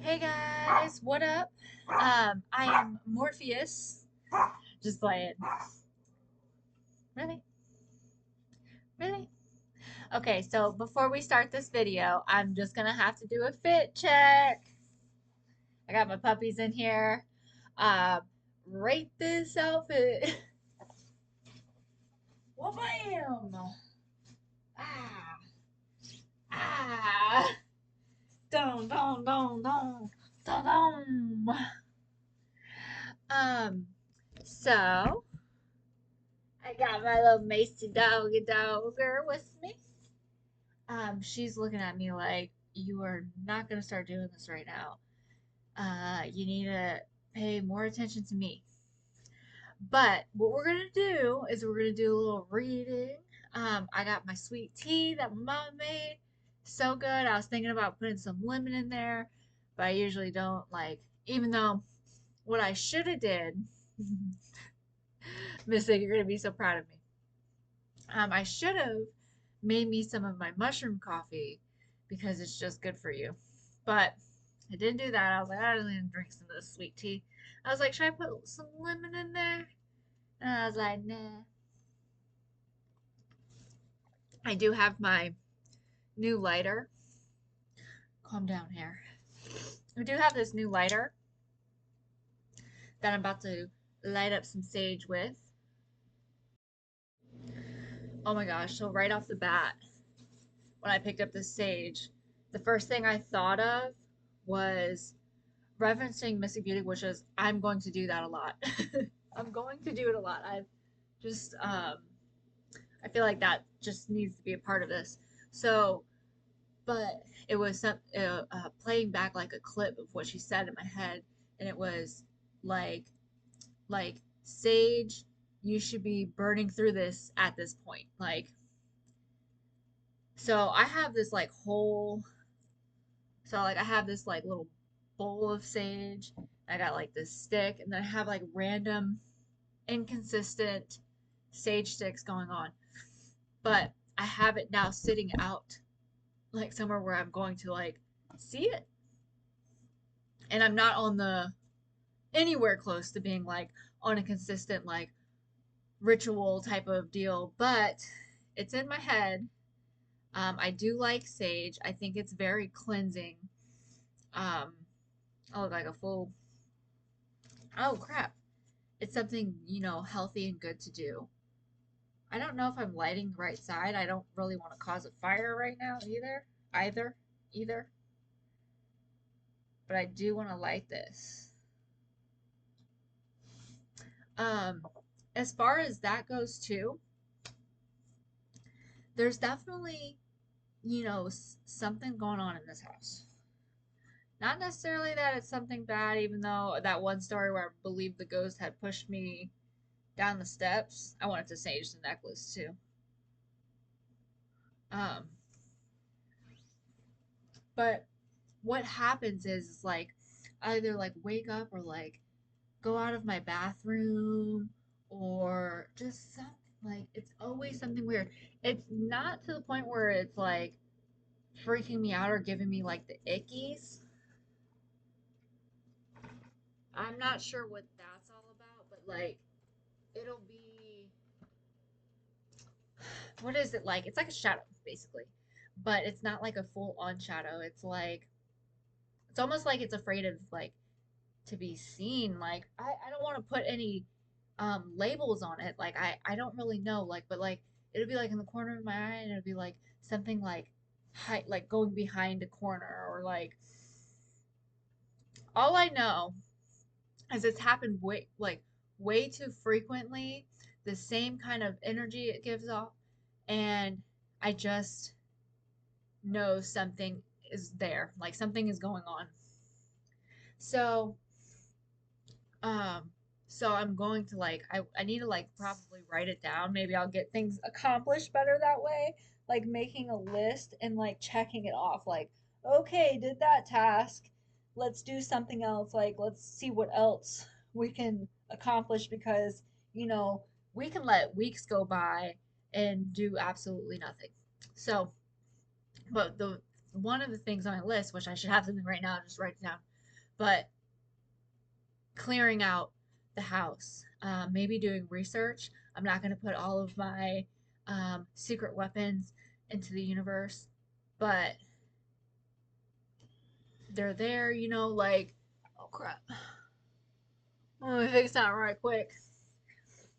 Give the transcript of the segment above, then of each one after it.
Hey guys, what up? I am Morpheus. Just playing. Really? Really? Okay, so before we start this video, I'm just gonna have to do a fit check. I got my puppies in here. Um, Rate this outfit. Well, bam! Ah, ah, dum, dum, dum, dum, dum, dum. Um, so I got my little Mace dogger with me. She's looking at me like, you are not going to start doing this right now. You need to pay more attention to me. But what we're going to do is we're going to do a little reading. I got my sweet tea that my mom made. So good. I was thinking about putting some lemon in there, but I usually don't like, even though what I should have did, Missy, you're going to be so proud of me. I should have made me some of my mushroom coffee because it's just good for you. But I didn't do that. I was like, I don't even drink some of this sweet tea. I was like, should I put some lemon in there? And I was like, nah. I do have my new lighter. Calm down here. I do have this new lighter that I'm about to light up some sage with. Oh my gosh, so right off the bat, when I picked up this sage, the first thing I thought of was referencing Missy Beauty, which is I'm going to do that a lot. I'm going to do it a lot. I've just I feel like that just needs to be a part of this. So, but it was playing back like a clip of what she said in my head, and it was like like Sage, you should be burning through this at this point. Like, so I have this like whole so like I have this like little bowl of sage. I got like this stick, and then I have like random inconsistent sage sticks going on. But I have it now sitting out like somewhere where I'm going to like see it. And I'm not on the anywhere close to being like on a consistent like ritual type of deal, but it's in my head. I do like sage. I think it's very cleansing. I look like a fool. Oh crap. It's something, healthy and good to do. I don't know if I'm lighting the right side. I don't really want to cause a fire right now either. But I do want to light this. Um, as far as that goes too, there's definitely, something going on in this house. Not necessarily that it's something bad, even though that one story where I believe the ghost had pushed me down the steps. I wanted to sage the necklace too. Um, but what happens is like I either like wake up or like go out of my bathroom or just something like it's always something weird. It's not to the point where it's like freaking me out or giving me like the ickies. I'm not sure what that's all about, but like it'll be what is it like? It's like a shadow basically. But it's not like a full on shadow. It's almost like it's afraid of like to be seen. Like I don't want to put any labels on it. Like I don't really know. Like but like it'll be like in the corner of my eye and it'll be like something like going behind a corner or like all I know is it's happened way too frequently. The same kind of energy it gives off, and I just know something is there. Like something is going on. So Um, so I'm going to like I need to like probably write it down. Maybe I'll get things accomplished better that way. Like making a list and like checking it off. Like, okay, did that task. Let's do something else. Like, let's see what else we can accomplish because, you know, we can let weeks go by and do absolutely nothing. So, but the one of the things on my list, which I should have something right now, just write it down. but clearing out the house, maybe doing research. I'm not going to put all of my secret weapons into the universe, but they're there, you know, like, oh crap. Let me fix that right quick.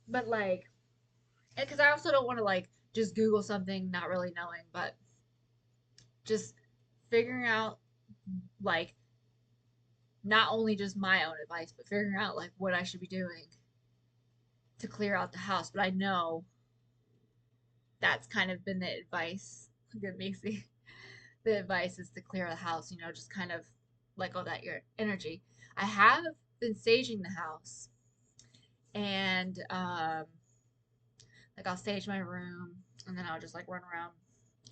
But like, because I also don't want to like just Google something not really knowing, but just figuring out like not only just my own advice, but figuring out like what I should be doing to clear out the house. But I know that's kind of been the advice. Good, Macy. The advice is to clear the house, you know, just kind of let go of that your energy. I have been saging the house, and like I'll sage my room, and then I'll just like run around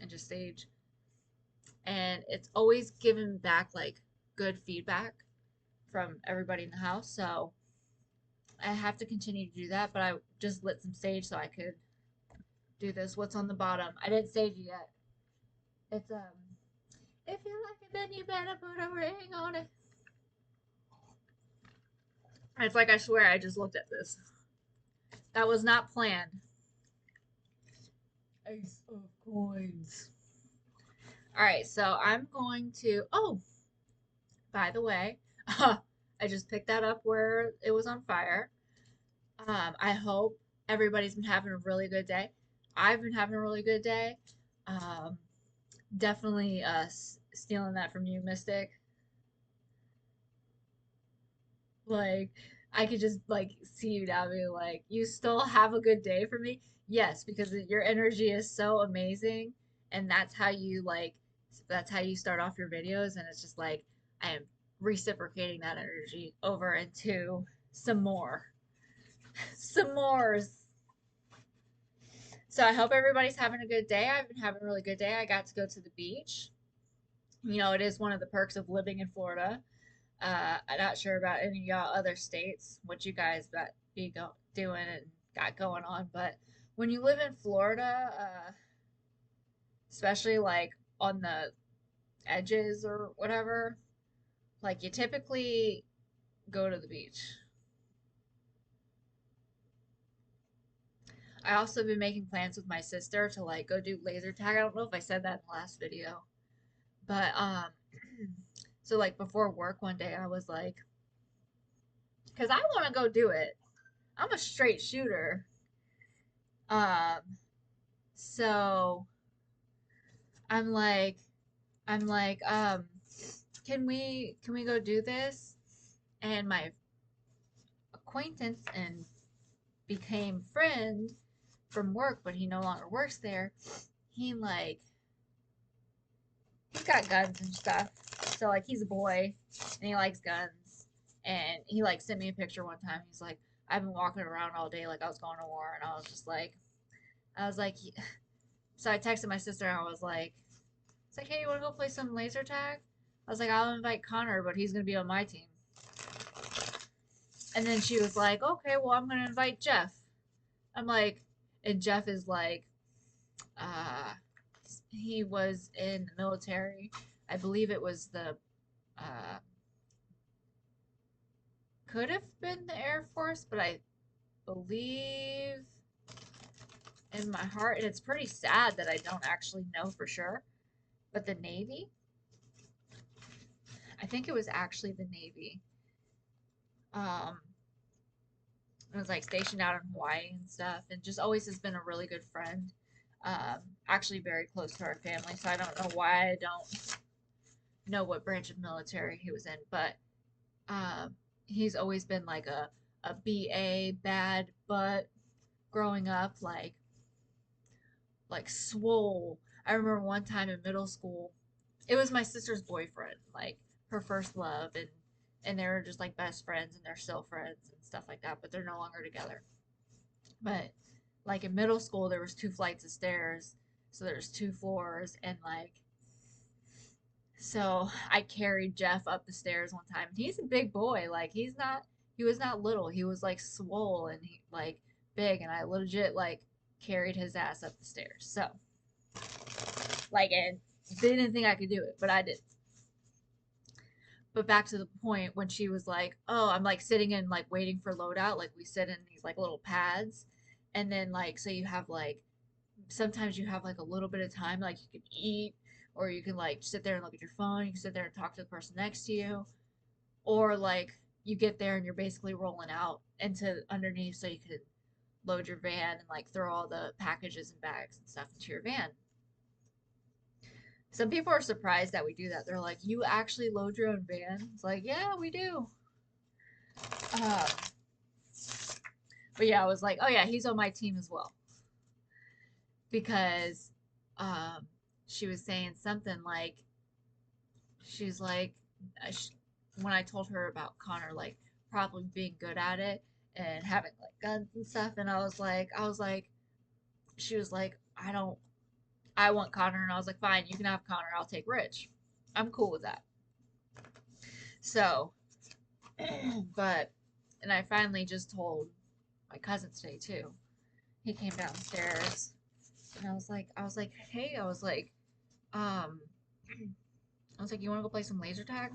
and just sage, and it's always given back like good feedback from everybody in the house. So I have to continue to do that, but I just lit some sage so I could do this. What's on the bottom? I didn't sage it yet. It's if you like it, then you better put a ring on it. It's like I swear I just looked at this. That was not planned. Ace of coins. All right, so I'm going to. Oh, by the way, I just picked that up where it was on fire. I hope everybody's been having a really good day. I've been having a really good day. Um, definitely stealing that from you, Mystic. Like, I could just like see you now being like, you still have a good day for me? Yes, because your energy is so amazing, and that's how you start off your videos, and it's just like I am reciprocating that energy over into some more, some mores. So I hope everybody's having a good day. I've been having a really good day. I got to go to the beach. You know, it is one of the perks of living in Florida. I'm not sure about any of y'all other states, what you guys got doing and got going on, but when you live in Florida, especially like on the edges or whatever, like you typically go to the beach. I also been making plans with my sister to like go do laser tag. I don't know if I said that in the last video, but so like before work one day, I was like, because I want to go do it. I'm a straight shooter. Um, so I'm like, I'm like, can we go do this? And my acquaintance and became friend from work, but he no longer works there. He like he's got guns and stuff. So like he's a boy and he likes guns. And he like sent me a picture one time. He's like, I've been walking around all day like I was going to war, and I was like, so I texted my sister and I was like, it's like, hey, you want to go play some laser tag? I was like, I'll invite Connor, but he's gonna be on my team. And then she was like, okay, well, I'm gonna invite Jeff. I'm like, and Jeff is like, uh, he was in the military. I believe it was uh, could have been the Air Force, but I believe in my heart, and it's pretty sad that I don't actually know for sure, but the Navy, I think it was actually the Navy. Um, I was like stationed out in Hawaii and stuff, and just always has been a really good friend. Actually, very close to our family, so I don't know why I don't know what branch of military he was in, but he's always been like a BA bad butt growing up, like swole. I remember one time in middle school, it was my sister's boyfriend, like her first love, and they were just like best friends, and they're still friends and stuff like that, but they're no longer together. But like in middle school, there was two flights of stairs, so there's two floors, and like so I carried Jeff up the stairs one time. He's a big boy, like he was not little, he was like swole and he like big, and I legit like carried his ass up the stairs. So like, and they didn't think I could do it, but I did. But back to the point when she was like, "Oh, I'm like sitting in like waiting for loadout. Like we sit in these like little pads, and then like so you have like sometimes you have like a little bit of time, like you can eat, or you can like sit there and look at your phone. You can sit there and talk to the person next to you, or like you get there and you're basically rolling out into underneath so you can load your van and like throw all the packages and bags and stuff into your van. Some people are surprised that we do that. They're like, "You actually load your own van?" It's like, "Yeah, we do." Um, but yeah, I was like, "Oh yeah, he's on my team as well," because um, she was saying something like, she's like, uh, sh when I told her about Connor, like probably being good at it and having like guns and stuff, and I was like, she was like, I want Connor, and I was like, fine, you can have Connor, I'll take Rich. I'm cool with that. So, but, and I finally just told my cousin today too. He came downstairs, and I was like, hey, um, I was like, you want to go play some laser tag?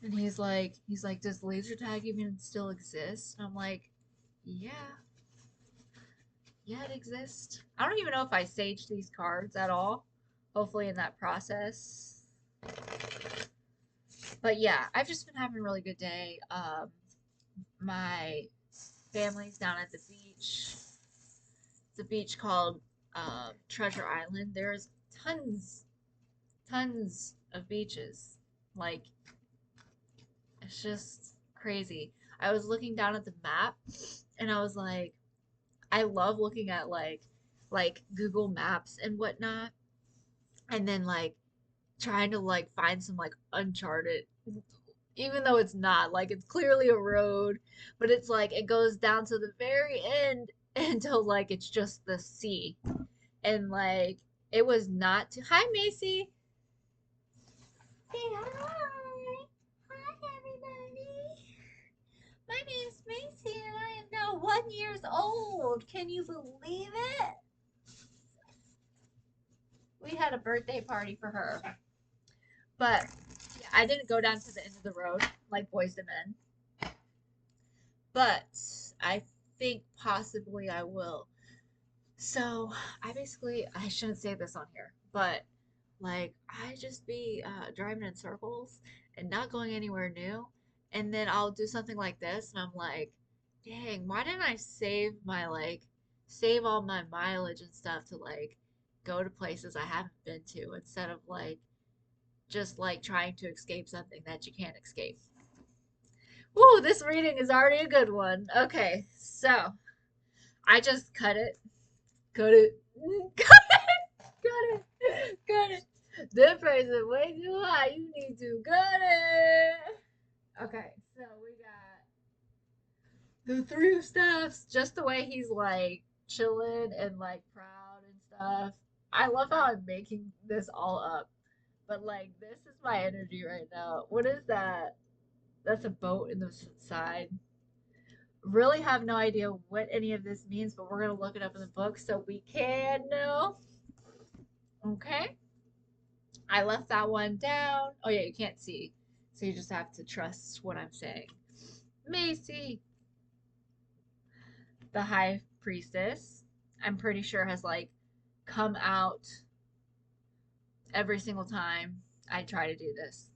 And he's like, does laser tag even still exist? And I'm like, yeah, yeah, it exists. I don't even know if I saged these cards at all. Hopefully, in that process. But yeah, I've just been having a really good day. My family's down at the beach. It's a beach called Treasure Island. There's tons, tons of beaches. Like, it's just crazy. I was looking down at the map and I was like, I love looking at like Google Maps and whatnot, and then like trying to like find some like uncharted, even though it's not, like it's clearly a road, but it's like it goes down to the very end until like it's just the sea. And like it was not too hi Macy. Say hi. Hi everybody. My name is Macy and I am now 1 year old. Can you believe it? We had a birthday party for her. But yeah, I didn't go down to the end of the road like Boys to Men. But I think possibly I will. So I shouldn't say this on here, but like I just be driving in circles and not going anywhere new, and then I'll do something like this, and I'm like, dang, why didn't I save all my mileage and stuff to like go to places I haven't been to instead of like just like trying to escape something that you can't escape. Woo, this reading is already a good one. Okay, so I just cut it, cut it, cut it. The price is way too high. You need to cut it. Okay, so we got the three of staffs. Just the way he's like chilling and like proud and stuff. I love how I'm making this all up. But like this is my energy right now. What is that? That's a boat in the side. Really have no idea what any of this means, but we're gonna look it up in the book so we can know. Okay. I left that one down. Oh yeah, you can't see. So you just have to trust what I'm saying. Macy, the high priestess, I'm pretty sure has like come out every single time I try to do this.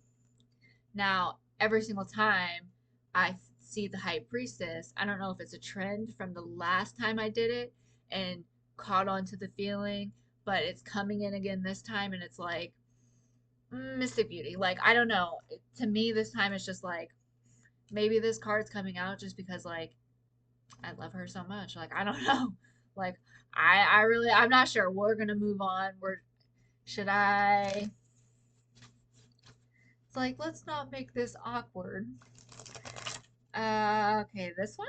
Now, every single time I see the high priestess, I don't know if it's a trend from the last time I did it and caught on to the feeling, but it's coming in again this time and it's like Mystic Beauty. Like, I don't know. To me, this time it's just like maybe this card's coming out just because like I love her so much. Like, I don't know. Like, I'm not sure. We're gonna move on. Should I? It's like, let's not make this awkward. Okay, this one,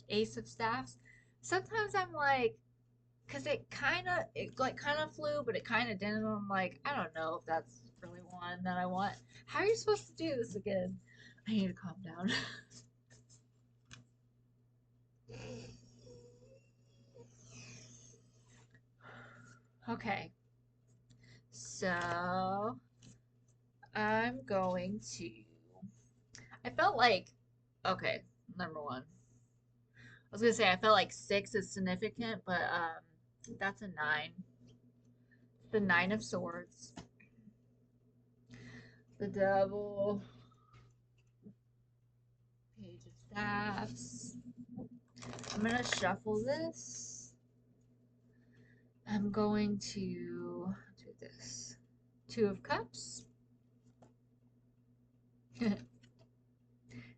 Ace of Staffs. Sometimes I'm like, cause it kind of flew, but it kind of didn't. I'm like, I don't know if that's really one that I want. How are you supposed to do this again? I need to calm down. Okay, so I'm going to. I felt like, okay, number one. I was gonna say I felt like six is significant, but that's a nine. The nine of swords, the devil, page of staffs. I'm gonna shuffle this. I'm going to do this. Two of cups.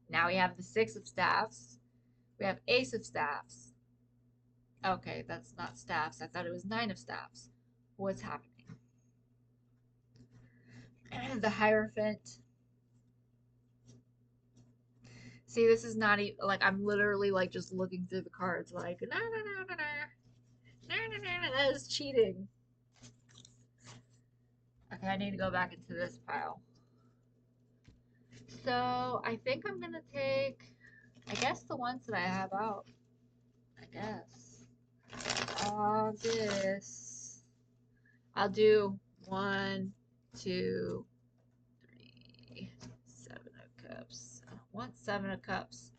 Now we have the six of staffs. We have ace of staffs. Okay, that's not staffs. I thought it was nine of staffs. What's happening? The Hierophant. See, this is not even like I'm literally like just looking through the cards like na na na na na. That is cheating. Okay, I need to go back into this pile. So I think I'm gonna take, I guess the ones that I have out. I guess. August. I'll do one, two, three, seven of cups. I want seven of cups.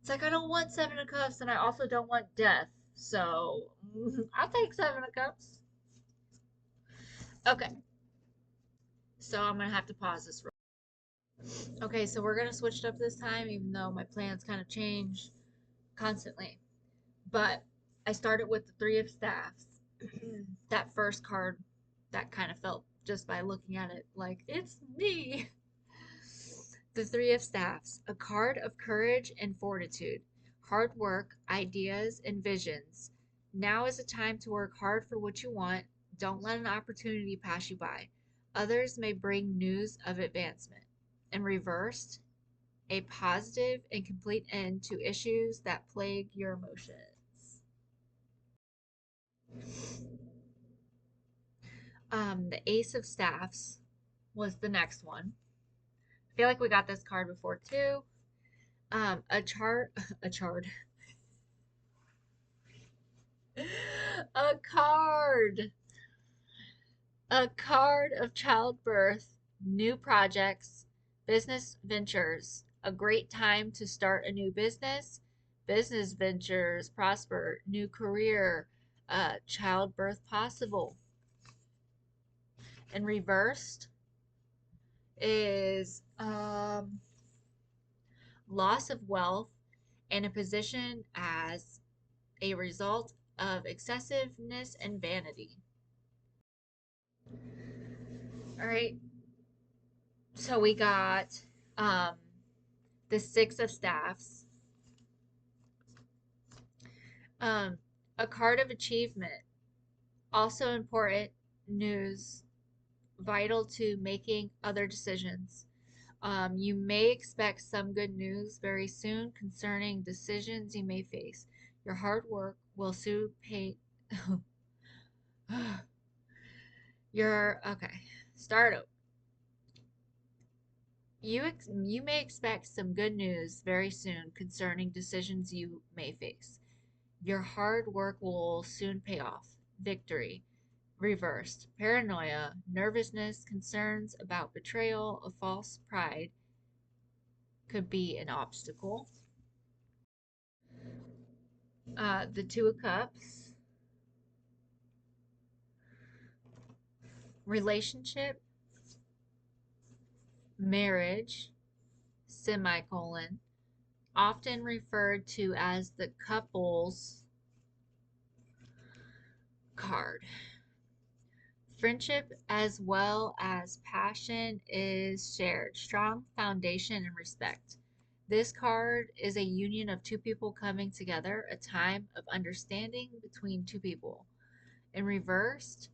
It's like I don't want seven of cups, and I also don't want death. So I'll take seven of cups. Okay, so I'm gonna have to pause this. Okay, so we're gonna switch it up this time, even though my plans kind of change constantly. But I started with the three of staffs. That first card, that kind of felt just by looking at it like it's me. The three of staffs, a card of courage and fortitude, hard work, ideas, and visions. Now is the time to work hard for what you want. Don't let an opportunity pass you by. Others may bring news of advancement. In reversed, a positive and complete end to issues that plague your emotions. The Ace of Staffs was the next one. I feel like we got this card before too. A chart, a chart, a card, a card of childbirth, new projects, business ventures. A great time to start a new business, business ventures, prosper, new career, childbirth possible. And reversed is loss of wealth and a position as a result of excessiveness and vanity. All right, so we got um, the six of staffs, um, a card of achievement, also important news, vital to making other decisions. You may expect some good news very soon concerning decisions you may face. Your hard work will soon pay. Your okay. Start over. You may expect some good news very soon concerning decisions you may face. Your hard work will soon pay off. Victory. Reversed. Paranoia, nervousness, concerns about betrayal, a false pride could be an obstacle. The Two of Cups. Relationship, marriage, semicolon, often referred to as the couples card. Friendship as well as passion is shared. Strong foundation and respect. This card is a union of two people coming together, a time of understanding between two people. In reversed,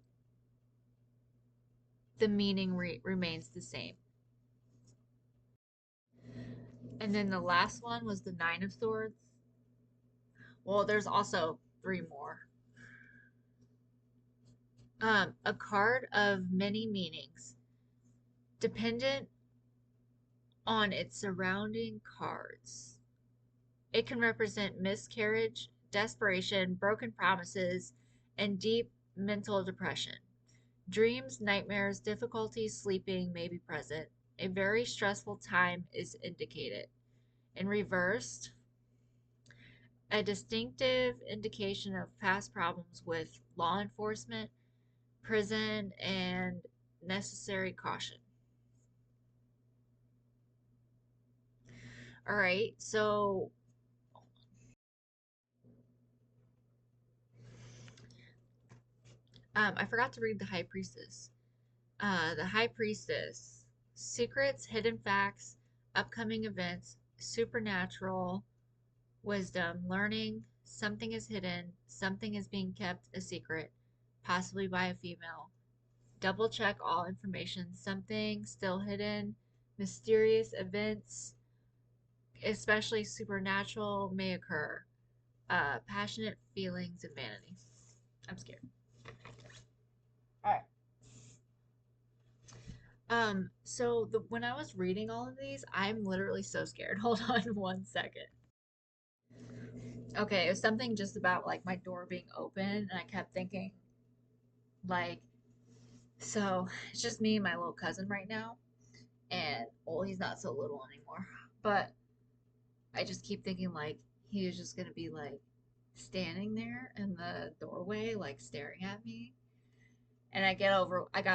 the meaning remains the same. And then the last one was the Nine of Swords. Well, there's also three more. A card of many meanings, dependent on its surrounding cards. It can represent miscarriage, desperation, broken promises, and deep mental depression. Dreams, nightmares, difficulties sleeping may be present. a very stressful time is indicated. In reversed, a distinctive indication of past problems with law enforcement, prison, and necessary caution. All right, so I forgot to read the High Priestess. The High Priestess, secrets, hidden facts, upcoming events, supernatural, wisdom, learning, something is hidden, something is being kept a secret, possibly by a female. Double check all information, something still hidden, mysterious events, especially supernatural, may occur. Passionate feelings and vanity. I'm scared. All right. So when I was reading all of these, I'm literally so scared. Hold on 1 second. Okay, it was something just about like my door being open, and I kept thinking, like, so it's just me and my little cousin right now, and well, he's not so little anymore, but I just keep thinking like he is just gonna be like standing there in the doorway, like staring at me, and I got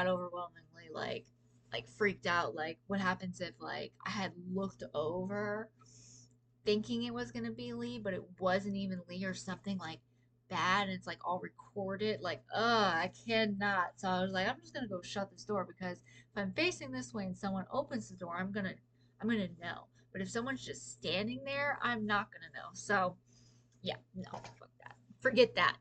overwhelmingly like freaked out. Like, what happens if like I had looked over thinking it was gonna be Lee, but it wasn't even Lee or something like bad, and it's like all recorded. Like, I cannot. So I was like, I'm just gonna go shut this door because if I'm facing this way and someone opens the door, I'm gonna know. But if someone's just standing there, I'm not gonna know. So yeah, no, fuck that. Forget that.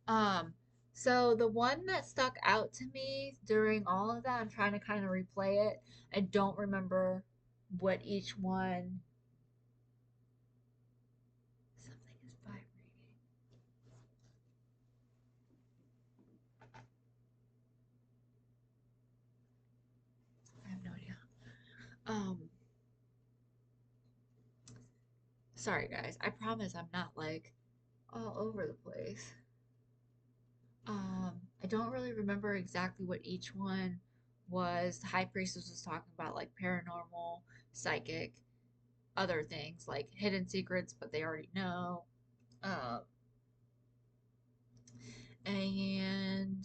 Um, so the one that stuck out to me during all of that, I'm trying to kind of replay it. I don't remember what each one. Something is vibrating. I have no idea. Um, Sorry guys. I promise I'm not like all over the place. I don't really remember exactly what each one was. The High Priestess was talking about like paranormal, psychic, other things like hidden secrets, but they already know. Um, and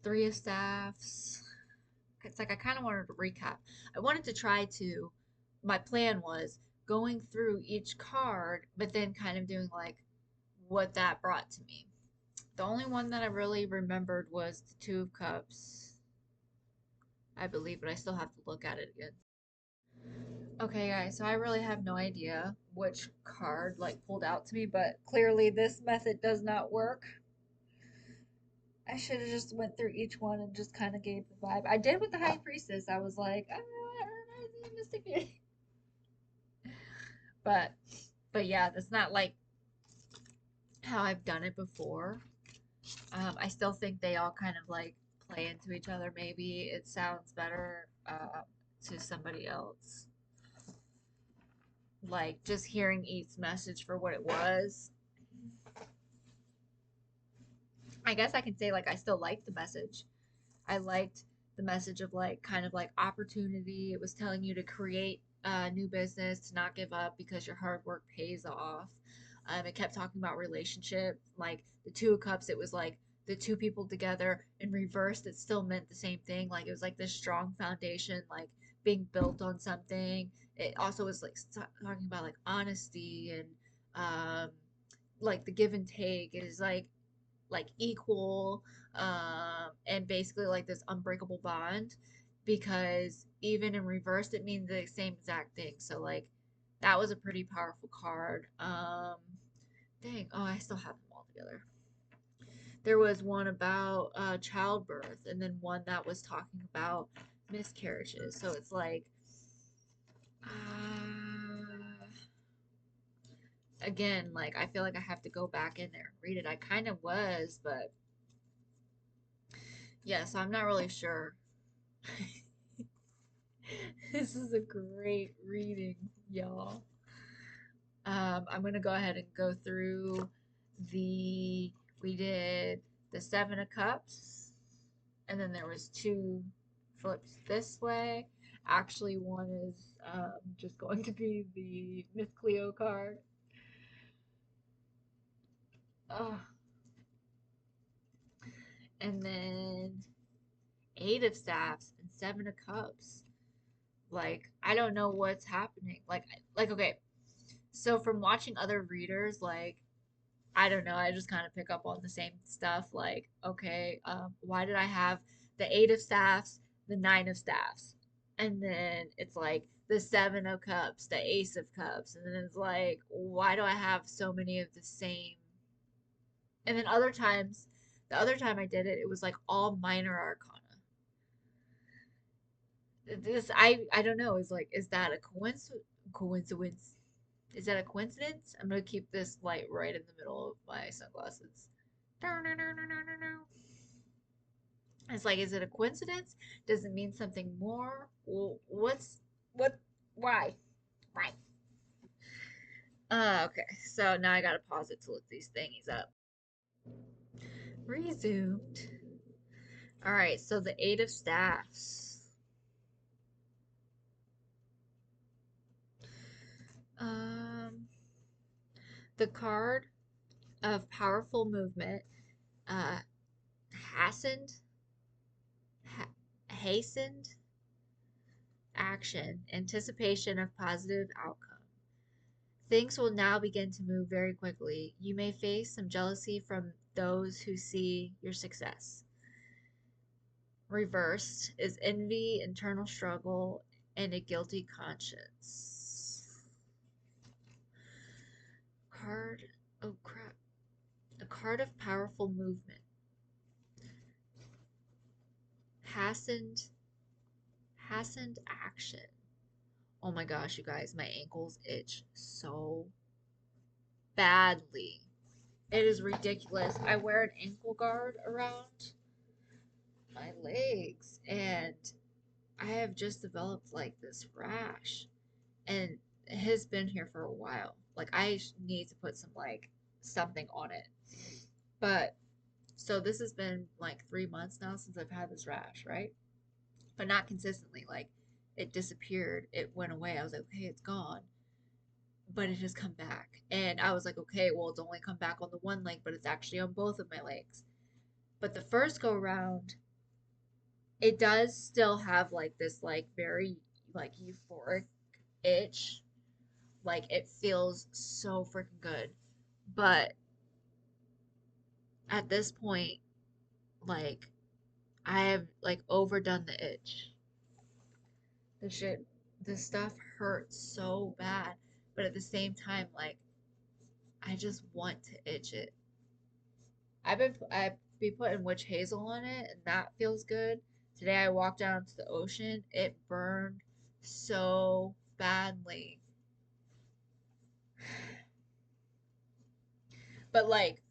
Three of Staffs. It's like I kind of wanted to recap. I wanted to try to. My plan was going through each card, but then kind of doing like what that brought to me. The only one that I really remembered was the Two of Cups, I believe, but I still have to look at it again. Okay, guys, so I really have no idea which card like pulled out to me, but clearly this method does not work. I should have just went through each one and just kind of gave the vibe. I did with the High Priestess. I was like, I Mystic, but yeah, that's not like how I've done it before. I still think they all kind of like play into each other. Maybe it sounds better to somebody else. Like just hearing each message for what it was. I guess I can say like I still liked the message. I liked the message of like kind of like opportunity. It was telling you to create a new business, to not give up because your hard work pays off. It kept talking about relationship, like the Two of Cups. It was like the two people together. In reversed, it still meant the same thing. Like it was like this strong foundation, like being built on something. It also was like talking about like honesty and um, like the give and take. It is like equal and basically like this unbreakable bond because even in reverse it means the same exact thing. So like that was a pretty powerful card. Dang, oh, I still have them all together. There was one about childbirth and then one that was talking about miscarriages. So it's like uh, again, like I feel like I have to go back in there and read it. I kind of was, but yeah, so I'm not really sure. This is a great reading, y'all. I'm gonna go ahead and go through we did the Seven of Cups, and then there was two flips this way. Actually, one is just going to be the Miss Cleo card. Uh, and then Eight of Staffs and Seven of Cups. Like, I don't know what's happening. Like okay, so from watching other readers, like, I don't know, I just kind of pick up on the same stuff. Like, okay, why did I have the Eight of Staffs, the Nine of Staffs, and then it's like the Seven of Cups, the Ace of Cups, and then it's like, why do I have so many of the same? And then other times, the other time I did it, it was like all minor arcana. This I don't know. Is that a coincidence? Is that a coincidence? I'm gonna keep this light right in the middle of my sunglasses. It's like, is it a coincidence? Does it mean something more? Well, what? Why? Why? Okay. So now I gotta pause it to look these thingies up. Resumed. All right. So the Eight of Staffs. Um, the card of powerful movement, uh, hastened, ha- hastened action, anticipation of positive outcome. Things will now begin to move very quickly. You may face some jealousy from those who see your success. Reversed is envy, internal struggle, and a guilty conscience. Card, oh crap. A card of powerful movement. Hastened, hastened action. Oh my gosh, you guys, my ankles itch so badly. It is ridiculous. I wear an ankle guard around my legs, and I have just developed like this rash, and it has been here for a while. Like, I need to put some like something on it. But so this has been like 3 months now since I've had this rash, right? But not consistently. Like, it disappeared, it went away. I was like, okay, it's gone. But it has come back. And I was like, okay, well, it's only come back on the one leg, but it's actually on both of my legs. But the first go round, it does still have like this like very like euphoric itch. Like, it feels so freaking good. But at this point, like, I have like overdone the itch. The shit, this stuff hurts so bad. But at the same time, like, I just want to itch it. I be putting witch hazel on it, and that feels good. Today I walked down to the ocean. It burned so badly. But like,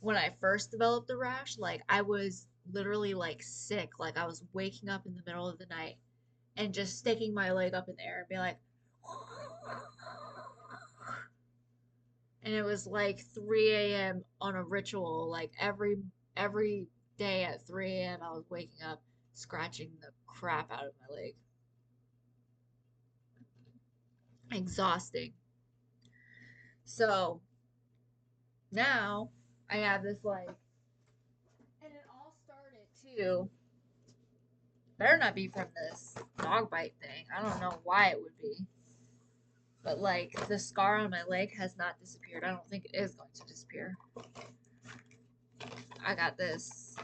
when I first developed the rash, like, I was literally like sick. Like, I was waking up in the middle of the night and just sticking my leg up in the air and be like, and it was like 3 a.m. on a ritual. Like, every day at 3 a.m. I was waking up scratching the crap out of my leg. Exhausting. So now I have this like, and it all started too. Better not be from this dog bite thing. I don't know why it would be. But like, the scar on my leg has not disappeared. I don't think it is going to disappear. I got this.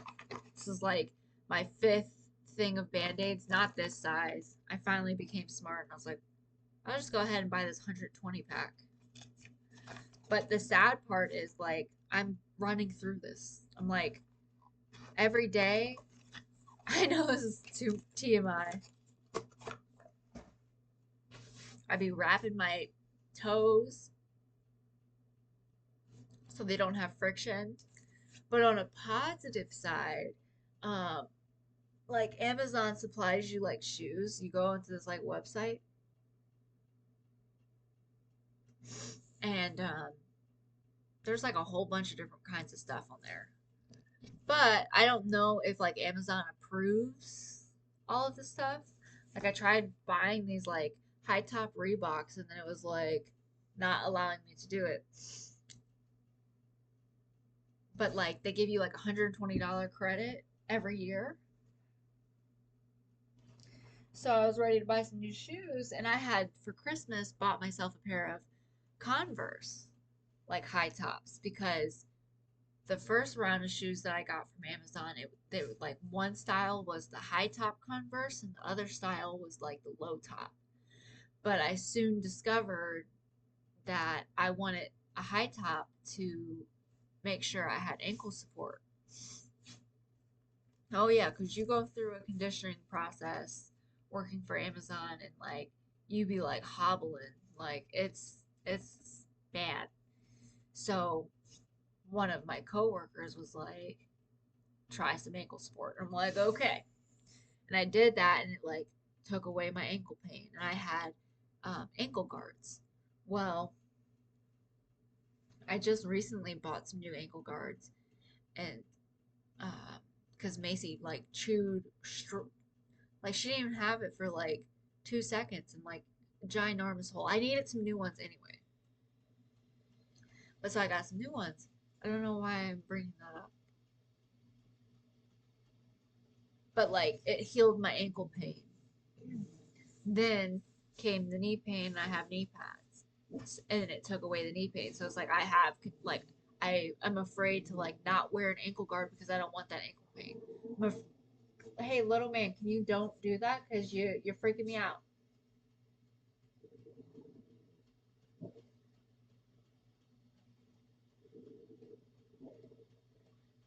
This is like my fifth thing of band-aids, not this size. I finally became smart and I was like, I'll just go ahead and buy this 120 pack. But the sad part is, like, I'm running through this. I'm like, every day, I know this is too TMI. I be wrapping my toes so they don't have friction. But on a positive side, um, like, Amazon supplies you like shoes. You go into this like website, and there's like a whole bunch of different kinds of stuff on there. But I don't know if like Amazon approves all of this stuff. Like I tried buying these like high top Reeboks and then it was like not allowing me to do it. But like they give you like $120 credit every year. So I was ready to buy some new shoes and I had for Christmas bought myself a pair of Converse, like high tops, because the first round of shoes that I got from Amazon, they were like one style was the high top Converse and the other style was like the low top. But I soon discovered that I wanted a high top to make sure I had ankle support. Oh yeah, because you go through a conditioning process working for Amazon and like you be like hobbling, like it's bad. So one of my coworkers was like, try some ankle support. I'm like, okay. And I did that and it like took away my ankle pain. And I had ankle guards. Well, I just recently bought some new ankle guards and because Macy like like she didn't even have it for like 2 seconds and like a ginormous hole. I needed some new ones anyway. But so I got some new ones. I don't know why I'm bringing that up. But like it healed my ankle pain. Then came the knee pain, and I have knee pads, and it took away the knee pain. So it's like I have like I'm afraid to like not wear an ankle guard because I don't want that ankle pain. Hey, little man, can you don't do that because you're freaking me out.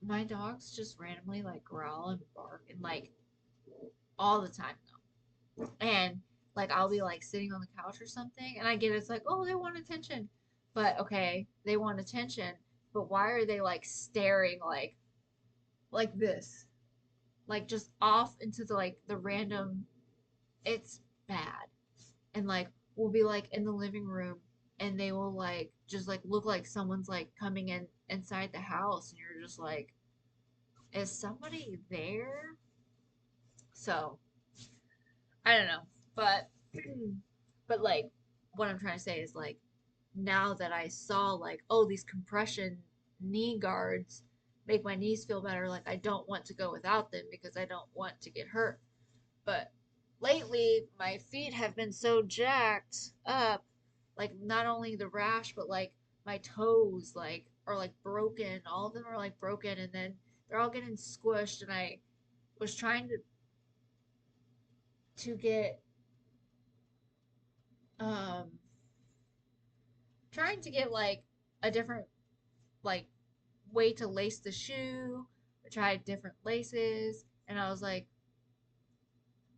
My dogs just randomly like growl and bark and like all the time though. And like I'll be like sitting on the couch or something and I get it's like, oh, they want attention. But okay, they want attention, but why are they like staring like this? Like just off into the like the random it's bad. And like we'll be like in the living room and they will like just like look like someone's like coming in inside the house and you're just like, is somebody there? So I don't know. But but like what I'm trying to say is like now that I saw like, oh, these compression knee guards make my knees feel better, like I don't want to go without them because I don't want to get hurt. But lately my feet have been so jacked up, like not only the rash but like my toes like are like broken. All of them are like broken and then they're all getting squished and I was trying to get um trying to get like a different like way to lace the shoe. I tried different laces and I was like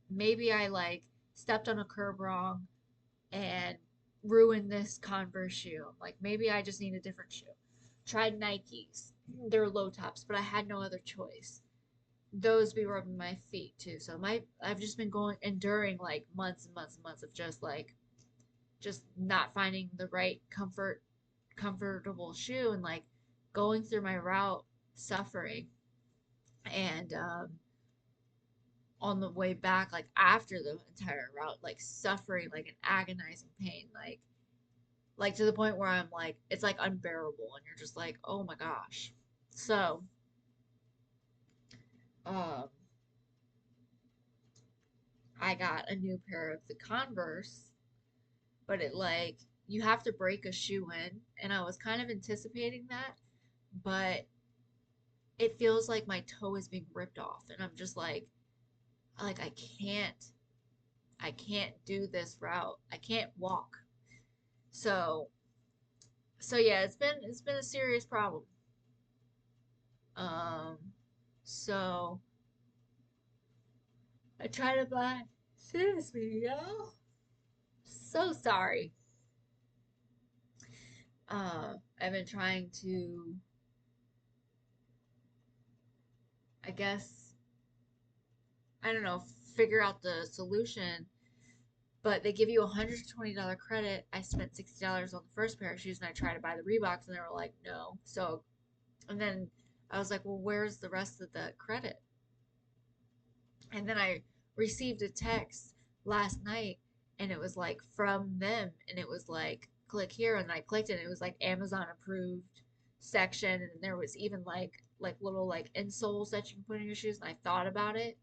maybe I like stepped on a curb wrong and ruined this Converse shoe. Like maybe I just need a different shoe. Tried Nikes. They're low tops, but I had no other choice. Those be rubbing my feet too. So my I've just been going enduring like months and months and months of just not finding the right comfortable shoe and like going through my route suffering and on the way back like after the entire route like suffering like an agonizing pain like to the point where I'm like it's like unbearable and you're just like oh my gosh. So um I got a new pair of the Converse, but it like you have to break a shoe in and I was kind of anticipating that, but it feels like my toe is being ripped off and I'm just like I can't do this route. I can't walk. So so yeah, it's been a serious problem. Um so I try to buy excuse me, y'all. So sorry. I've been trying to I guess I don't know, figure out the solution. But they give you a $120 credit. I spent $60 on the first pair of shoes and I tried to buy the Reeboks and they were like, no. So, and then I was like, well, where's the rest of the credit? And then I received a text last night and it was like from them and it was like click here and I clicked it and it was like Amazon approved section and there was even like little like insoles that you can put in your shoes and I thought about it.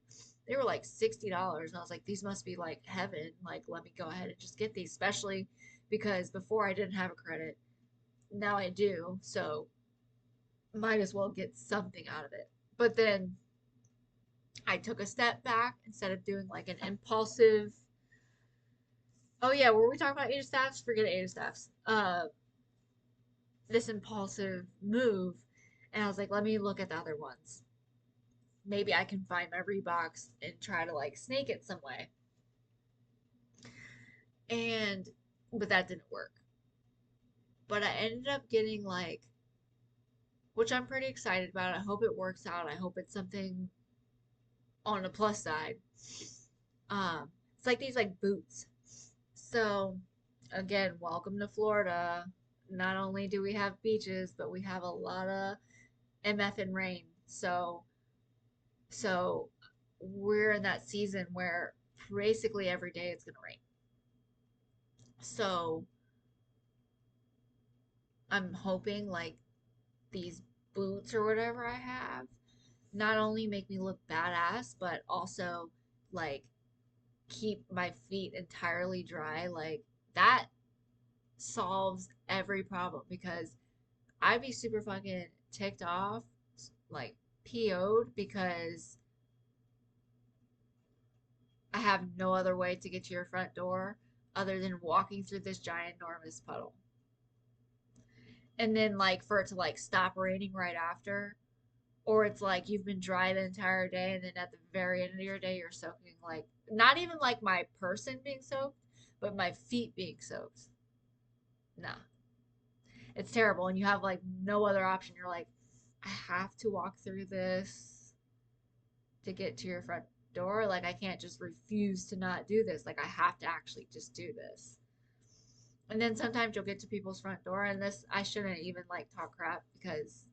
They were like $60 and I was like these must be like heaven. Like let me go ahead and just get these, especially because before I didn't have a credit. Now I do. So might as well get something out of it. But then I took a step back instead of doing like an impulsive. Oh yeah, were we talking about Ada staffs? Forget Ada staffs. This impulsive move, and I was like, let me look at the other ones. Maybe I can find my Reeboks and try to like snake it some way. And but that didn't work. But I ended up getting like, which I'm pretty excited about. I hope it works out. I hope it's something on the plus side. It's like these like boots. So, again, welcome to Florida. Not only do we have beaches, but we have a lot of MF and rain. So we're in that season where basically every day it's gonna rain. So I'm hoping like these boots or whatever I have not only make me look badass, but also like keep my feet entirely dry. Like that solves every problem because I'd be super fucking ticked off, like PO'd because I have no other way to get to your front door other than walking through this giant enormous puddle. And then like for it to like stop raining right after, or it's like you've been dry the entire day and then at the very end of your day you're soaking like not even like my person being soaked, but my feet being soaked. Nah. It's terrible and you have like no other option. You're like, I have to walk through this to get to your front door. Like I can't just refuse to not do this. Like I have to actually just do this. And then sometimes you'll get to people's front door and this I shouldn't even like talk crap because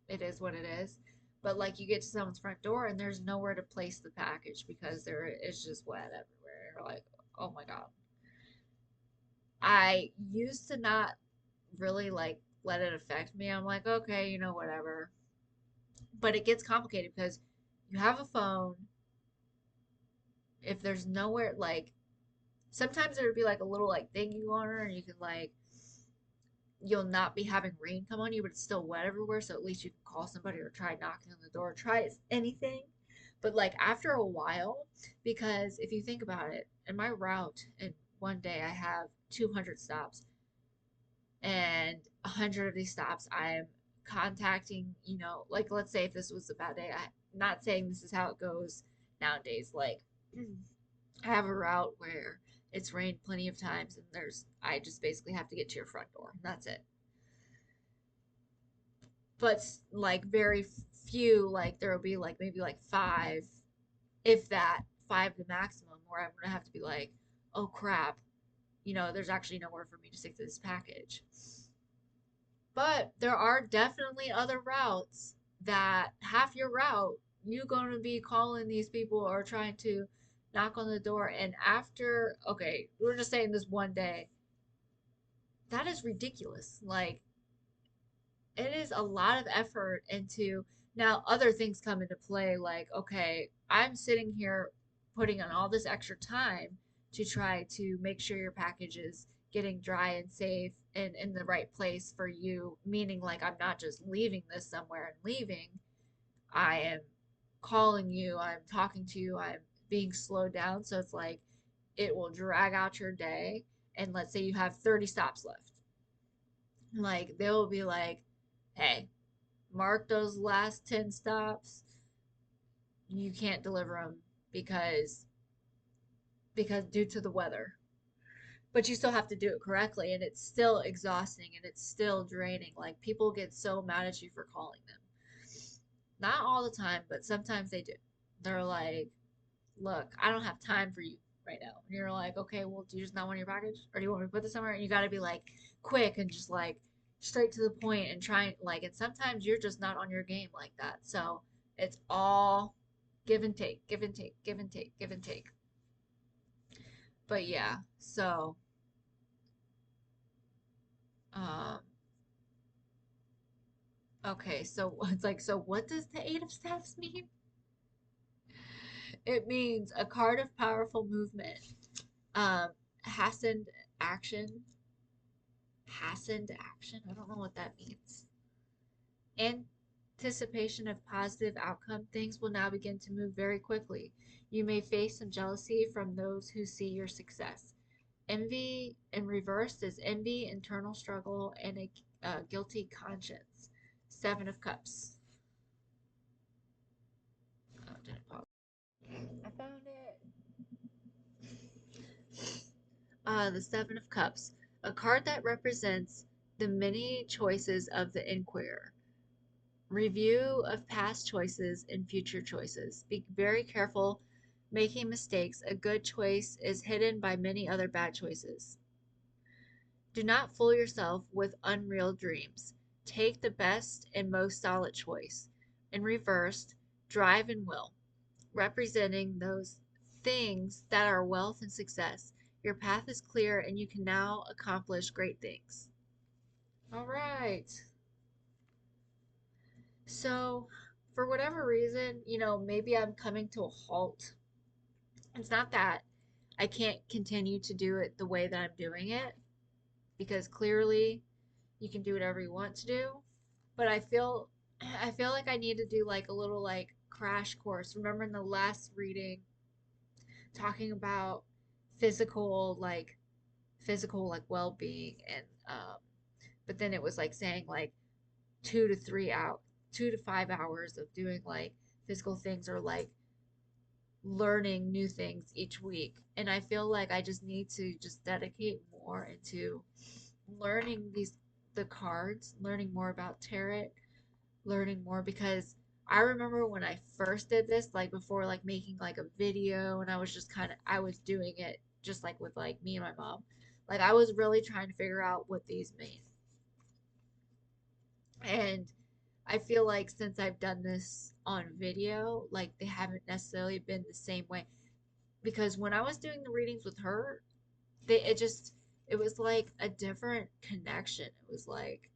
it is what it is. But like you get to someone's front door and there's nowhere to place the package because there is just wet everywhere. You're like, oh my God. I used to not really like let it affect me. I'm like, okay, whatever. But it gets complicated because you have a phone. If there's nowhere, like, sometimes there would be like a little like thingy on her, and you can like, you'll not be having rain come on you, but it's still wet everywhere. So at least you can call somebody or try knocking on the door, try anything. But like after a while, because if you think about it, in my route, in one day I have 200 stops, and 100 of these stops I'm contacting, like let's say if this was a bad day, I'm not saying this is how it goes nowadays. Like I have a route where it's rained plenty of times and I just basically have to get to your front door. And that's it. But like very few, like there will be like maybe like five, if that, five the maximum, where I'm gonna have to be like, oh crap, there's actually nowhere for me to stick to this package. But there are definitely other routes that half your route you're going to be calling these people or trying to knock on the door. And after, okay, we're just saying this one day, that is ridiculous. Like, it is a lot of effort into now other things come into play. Like, okay, I'm sitting here putting on all this extra time to try to make sure your package is getting dry and safe and in the right place for you, meaning like I'm not just leaving this somewhere and leaving. I am calling you, I'm talking to you, I'm being slowed down. So it's like it will drag out your day. And let's say you have 30 stops left. Like they'll be like, hey, mark those last 10 stops. You can't deliver them because due to the weather. But you still have to do it correctly and it's still exhausting and it's still draining. Like people get so mad at you for calling them. Not all the time, but sometimes they do. They're like, look, I don't have time for you right now. And you're like, okay, well, do you just not want your package? Or do you want me to put this somewhere? And you got to be like quick and just like straight to the point and try like, and sometimes you're just not on your game like that. So it's all give and take, give and take, give and take, give and take. But yeah, so um okay, so it's like, so what does the Eight of Staffs mean? It means a card of powerful movement, um, hastened action, hastened action. I don't know what that means. Anticipation of positive outcome. Things will now begin to move very quickly. You may face some jealousy from those who see your success. Envy in reverse is envy, internal struggle, and a guilty conscience. Seven of Cups. Oh, didn't pop. I found it. The Seven of Cups, a card that represents the many choices of the inquirer. Review of past choices and future choices. Be very careful making mistakes. A good choice is hidden by many other bad choices. Do not fool yourself with unreal dreams. Take the best and most solid choice. In reversed, drive and will, representing those things that are wealth and success. Your path is clear and you can now accomplish great things. All right. So, for whatever reason, maybe I'm coming to a halt. It's not that I can't continue to do it the way that I'm doing it, because clearly you can do whatever you want to do, but I feel like I need to do like a little like crash course. Remember in the last reading talking about physical like physical well-being, and but then it was like saying like 2 to 5 hours of doing like physical things, or like learning new things each week. And I feel like I just need to just dedicate more into learning the cards, learning more about tarot, learning more, because I remember when I first did this, like before like making like a video, and I was just I was doing it just like with like me and my mom. Like I was really trying to figure out what these mean. And I feel like since I've done this on video, like they haven't necessarily been the same way, because when I was doing the readings with her, it was like a different connection. It was like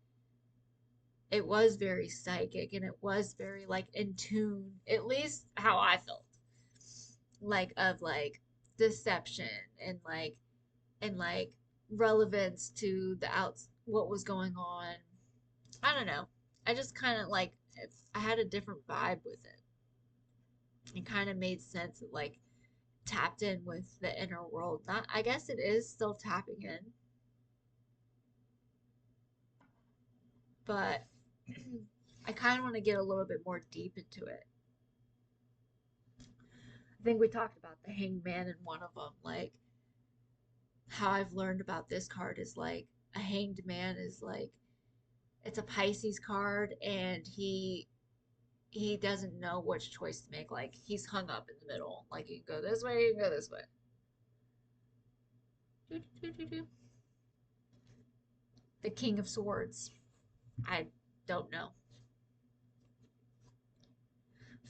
it was very psychic, and it was very like in tune, at least how I felt, like of like deception and like relevance to the outs what was going on. I don't know. I just kind of like I had a different vibe with it. It kind of made sense. It like tapped in with the inner world. Not, I guess it is still tapping in, but I kind of want to get a little bit more deep into it. I think we talked about the hangman in one of them. Like how I've learned about this card is like a hanged man is like it's a Pisces card, and he doesn't know which choice to make. Like he's hung up in the middle. Like you can go this way, you can go this way. The King of Swords. I don't know.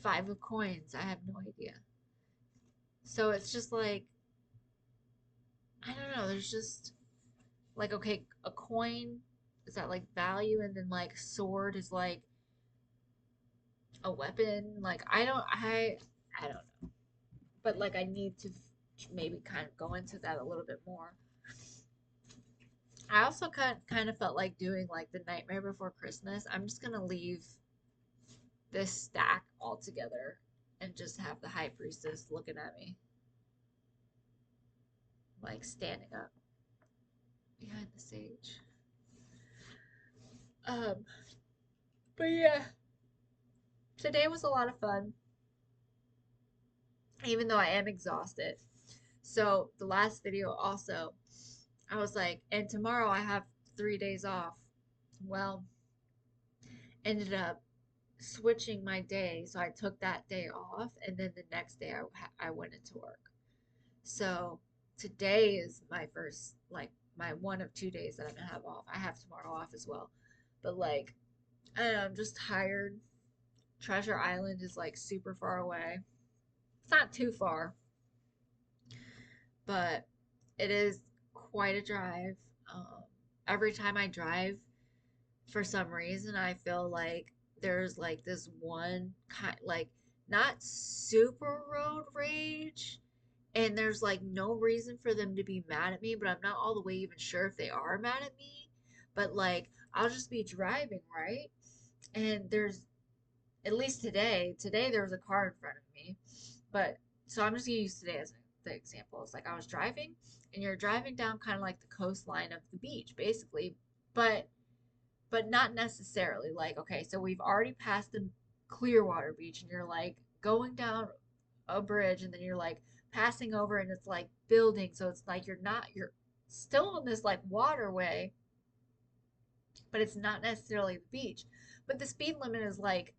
Five of Coins. I have no idea. So it's just like I don't know. There's just like okay, a coin is that like value, and then like sword is like a weapon. Like I don't know. But like I need to maybe kind of go into that a little bit more. I also kind of felt like doing like the Nightmare Before Christmas. I'm just gonna leave this stack altogether and just have the High Priestess looking at me, like standing up behind the sage. Um, but yeah, today was a lot of fun, even though I am exhausted. So the last video also, I was like, and tomorrow I have 3 days off. Well, ended up switching my day, so I took that day off, and then the next day I went into work. So today is my first, like, my one of 2 days that I'm gonna have off. I have tomorrow off as well, but like, I don't know, I'm just tired. Treasure Island is like super far away. It's not too far, but it is quite a drive. Um, every time I drive, for some reason, I feel like there's like this one kind, like not super road rage, and there's like no reason for them to be mad at me, but I'm not all the way even sure if they are mad at me. But like, I'll just be driving, right? And there's, at least today there was a car in front of me. But so I'm just gonna use today as the example. It's like I was driving, and you're driving down kind of like the coastline of the beach, basically, but not necessarily. Like, okay, so we've already passed the Clearwater Beach, and you're like going down a bridge, and then you're like passing over, and it's like building, so it's like you're still on this like waterway, but it's not necessarily the beach. But the speed limit is like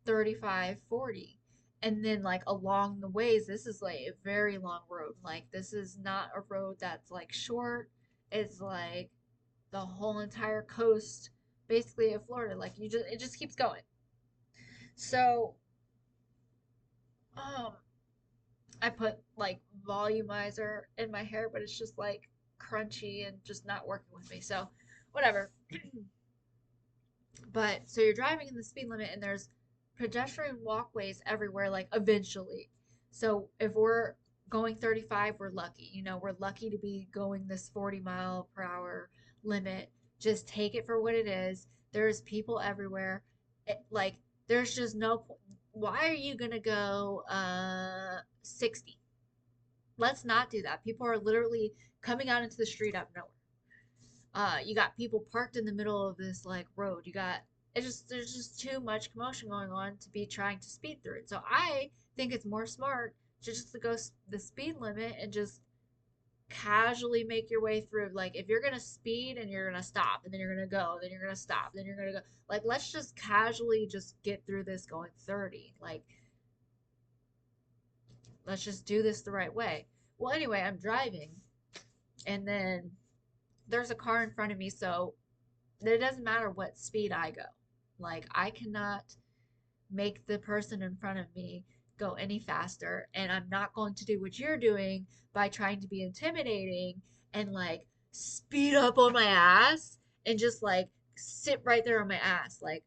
35, 40. And then like along the ways, this is like a very long road. Like this is not a road that's like short. It's like the whole entire coast basically of Florida. Like you just it just keeps going. So um I put like volumizer in my hair, but it's just like crunchy and just not working with me. So whatever. But so you're driving in the speed limit, and there's pedestrian walkways everywhere, like eventually. So if we're going 35, we're lucky. We're lucky to be going this 40-mile-per-hour limit. Just take it for what it is. There's people everywhere. Like, there's just no point. Why are you going to go 60? Let's not do that. People are literally coming out into the street out of nowhere. You got people parked in the middle of this like road. You got it's just there's just too much commotion going on to be trying to speed through it. So I think it's more smart to just to go the speed limit and just casually make your way through. Like if you're gonna speed and you're gonna stop and then you're gonna go, then you're gonna stop, then you're gonna go. Like let's just casually just get through this going 30. Like let's just do this the right way. Well, anyway, I'm driving, and then there's a car in front of me, so it doesn't matter what speed I go. Like, I cannot make the person in front of me go any faster. And I'm not going to do what you're doing by trying to be intimidating and like speed up on my ass and just like sit right there on my ass. Like,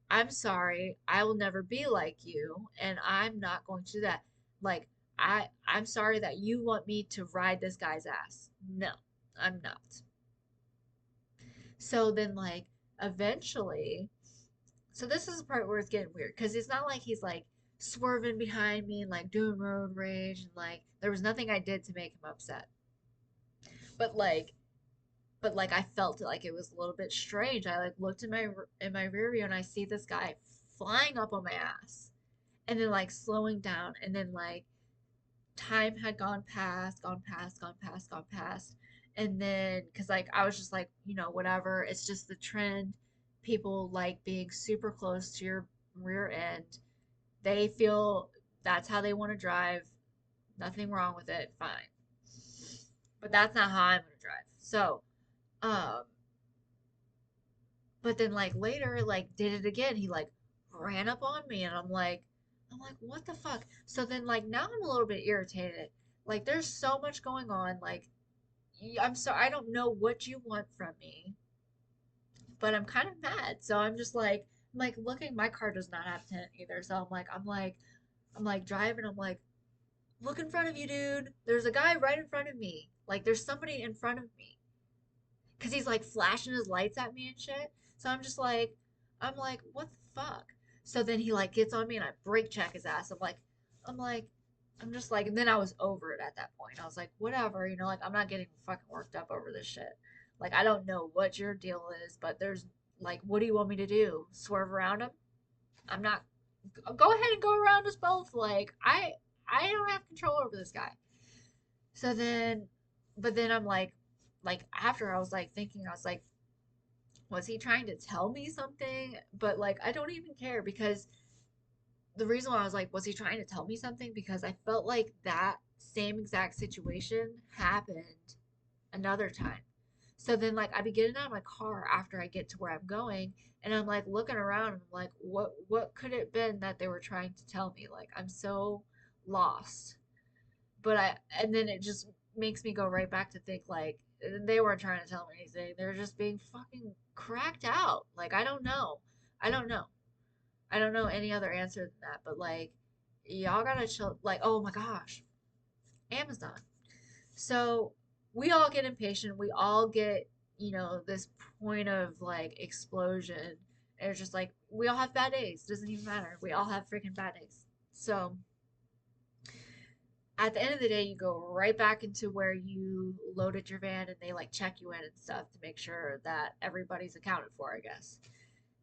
I'm sorry, I will never be like you, and I'm not going to do that. Like, I'm sorry that you want me to ride this guy's ass. No, I'm not. So then, like, eventually, so this is the part where it's getting weird because it's not like he's like swerving behind me and like doing road rage and like there was nothing I did to make him upset. But like, I felt like it was a little bit strange. I like looked in my rear view and I see this guy flying up on my ass and then like slowing down, and then like time had gone past, gone past, gone past, gone past. And then, because like I was just like, whatever, it's just the trend. People like being super close to your rear end. They feel that's how they want to drive. Nothing wrong with it. Fine. But that's not how I'm going to drive. So, um, but then like later, like did it again. He like ran up on me, and I'm like, what the fuck? So then like now I'm a little bit irritated. Like there's so much going on. Like I'm sorry, I don't know what you want from me, but I'm kind of mad. So I'm like looking. My car does not have tent either. So I'm like driving. I'm like, look in front of you, dude. There's a guy right in front of me. Like there's somebody in front of me, because he's like flashing his lights at me and shit. So I'm like, what the fuck? So then he like gets on me and I brake check his ass. I'm like, I'm just like, and then I was over it at that point. I was like, whatever, like I'm not getting fucking worked up over this shit. Like I don't know what your deal is, but there's like, what do you want me to do? Swerve around him? I'm not. Go ahead and go around us both. Like I don't have control over this guy. So then, but then I'm like after I was like thinking, I was like, was he trying to tell me something? But like, I don't even care, because the reason why I was like, was he trying to tell me something? Because I felt like that same exact situation happened another time. So then, like, I be getting out of my car after I get to where I'm going, and I'm like looking around, and I'm like, what could it been that they were trying to tell me? Like, I'm so lost. But and then it just makes me go right back to think like they weren't trying to tell me anything. They're just being fucking cracked out. Like I don't know. I don't know. I don't know any other answer than that. But like y'all gotta chill. Like oh my gosh, Amazon. So we all get impatient. We all get this point of like explosion. And it's just like we all have bad days. Doesn't even matter. We all have freaking bad days. So at the end of the day, you go right back into where you loaded your van and they like check you in and stuff to make sure that everybody's accounted for, I guess.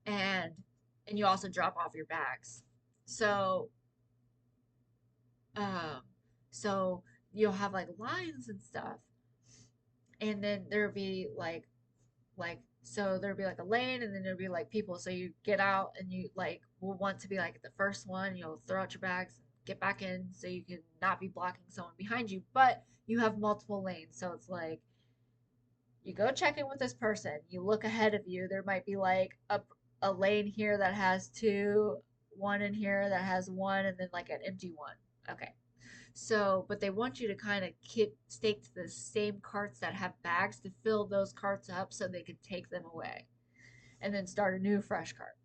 And you also drop off your bags. So um so you'll have like lines and stuff. And then there'll be so there'll be like a lane and then there'll be like people. So you get out and you like will want to be like the first one, you'll throw out your bags, get back in so you can not be blocking someone behind you, but you have multiple lanes. So it's like you go check in with this person, you look ahead of you, there might be like a lane here that has two, one in here that has one, and then like an empty one. Okay. So, but they want you to kind of keep stake to the same carts that have bags to fill those carts up so they can take them away and then start a new fresh cart.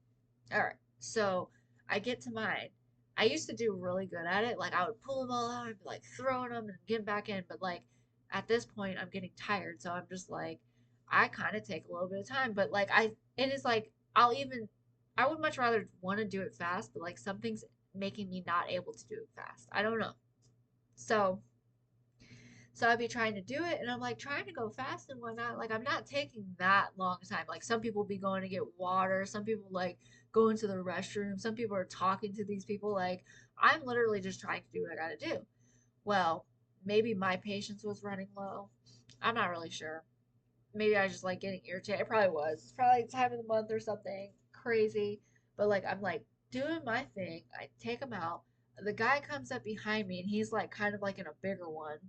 All right. So I get to mine. I used to do really good at it. Like I would pull them all out and be like throwing them and getting back in. But like at this point, I'm getting tired. So I'm just like, I kind of take a little bit of time. But like it is like, I would much rather want to do it fast. But like something's making me not able to do it fast. I don't know. So I'd be trying to do it, and I'm like trying to go fast and whatnot. Like I'm not taking that long time. Like some people be going to get water, some people like go into the restroom, some people are talking to these people. Like I'm literally just trying to do what I gotta do. Well, maybe my patience was running low. I'm not really sure. Maybe I was just like getting irritated. It probably was. It's probably like time of the month or something crazy. But like I'm like doing my thing. I take him out. The guy comes up behind me and he's like kind of like in a bigger one,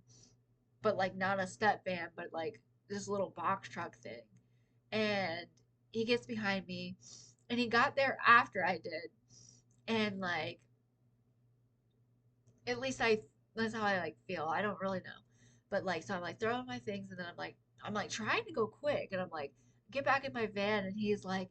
but like not a step van, but like this little box truck thing. And he gets behind me and he got there after I did. And like at least I that's how I like feel. I don't really know. But like so I'm like throwing my things and then I'm like trying to go quick and I'm like get back in my van and he's like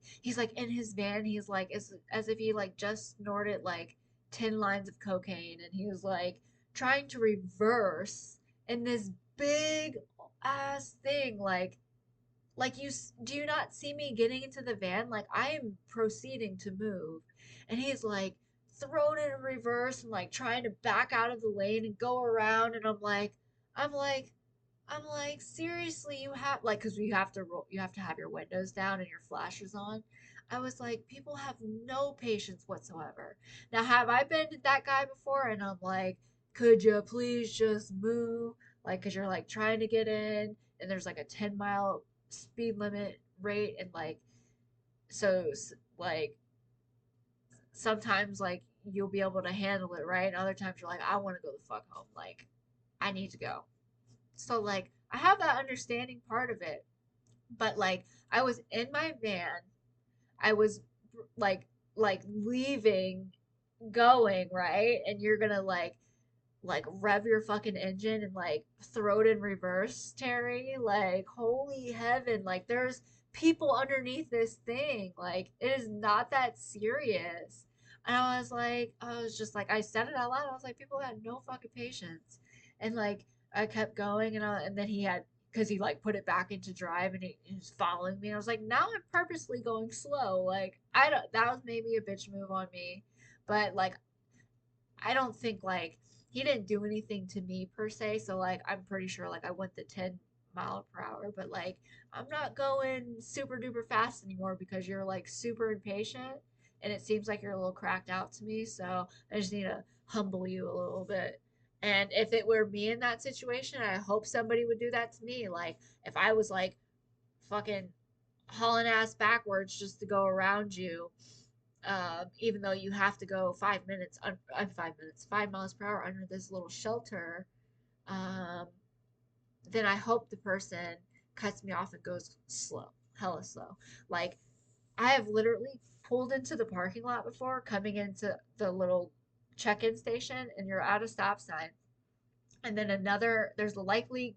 in his van, he's like as if he like just snorted like 10 lines of cocaine and he was like trying to reverse in this big ass thing like you do you not see me getting into the van? Like I am proceeding to move, and he's like throwing it in reverse and like trying to back out of the lane and go around, and I'm like, I'm like, seriously, you have like, because you have to have your windows down and your flashers on. I was like, people have no patience whatsoever. Now, have I been that guy before? And I'm like, could you please just move? Like, because you're like trying to get in, and there's like a 10-mile speed limit rate, and like, so like sometimes like you'll be able to handle it, right? And other times you're like, I want to go the fuck home. Like, I need to go. So like I have that understanding part of it, but like I was in my van, I was like leaving, going, right? And you're gonna like rev your fucking engine and like throw it in reverse, Terry. Like holy heaven, like there's people underneath this thing. Like it is not that serious. And I was just like, I said it out loud. I was like, people had no fucking patience. And like I kept going and then he had because he like put it back into drive and he was following me. And I was like, now I'm purposely going slow. Like I don't that was maybe a bitch move on me. But like I don't think like he didn't do anything to me per se. So like I'm pretty sure like I went the 10 mile per hour, but like I'm not going super duper fast anymore because you're like super impatient and it seems like you're a little cracked out to me. So I just need to humble you a little bit. And if it were me in that situation, I hope somebody would do that to me. Like if I was like fucking hauling ass backwards just to go around you, even though you have to go 5 minutes, 5 minutes, 5 miles per hour under this little shelter, um, then I hope the person cuts me off and goes slow, hella slow. Like, I have literally pulled into the parking lot before, coming into the little check-in station and you're at a stop sign, and then there's a likely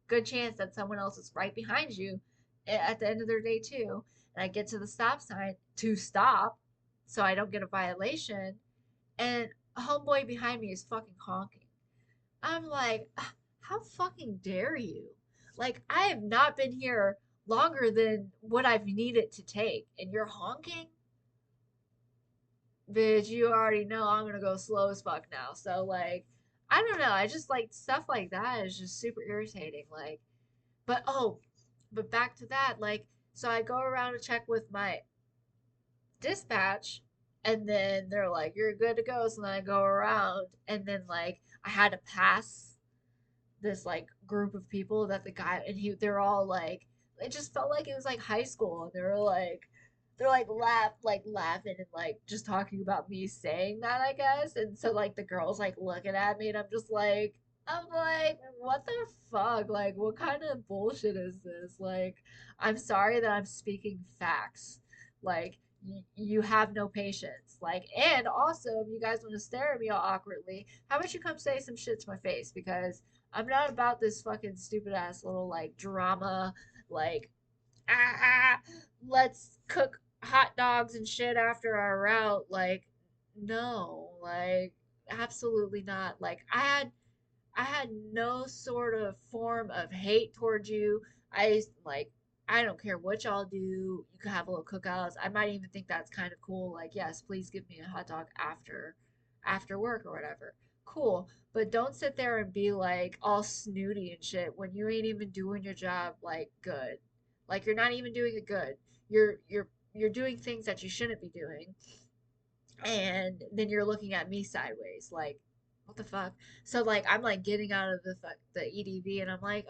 good chance that someone else is right behind you at the end of their day too. And I get to the stop sign to stop so I don't get a violation, and a homeboy behind me is fucking honking. I'm like, how fucking dare you? Like, I have not been here longer than what I've needed to take, and you're honking? Bitch, you already know I'm gonna go slow as fuck now. So, like, I don't know. I just like stuff like that is just super irritating. Like, but oh, but back to that. Like, so I go around to check with my dispatch, and then they're like, you're good to go. So then I go around, and then like I had to pass this like group of people that the guy and they're all like, it just felt like it was like high school, and they're like laughing and like just talking about me saying that, I guess. And so like the girls like looking at me, and I'm like, what the fuck? Like, what kind of bullshit is this? Like, I'm sorry that I'm speaking facts. Like, you have no patience. Like, and also, if you guys want to stare at me all awkwardly, how about you come say some shit to my face? Because I'm not about this fucking stupid ass little like drama, like, ah, ah, let's cook hot dogs and shit after our route. Like, no, like, absolutely not. Like, I had no sort of form of hate towards you. Like, I don't care what y'all do. You can have a little cookouts. I might even think that's kind of cool. Like, yes, please give me a hot dog after work or whatever. Cool. But don't sit there and be like all snooty and shit when you ain't even doing your job like good. Like, you're not even doing it good. You're doing things that you shouldn't be doing, and then you're looking at me sideways like, what the fuck? So like I'm like getting out of the EDV, and I'm like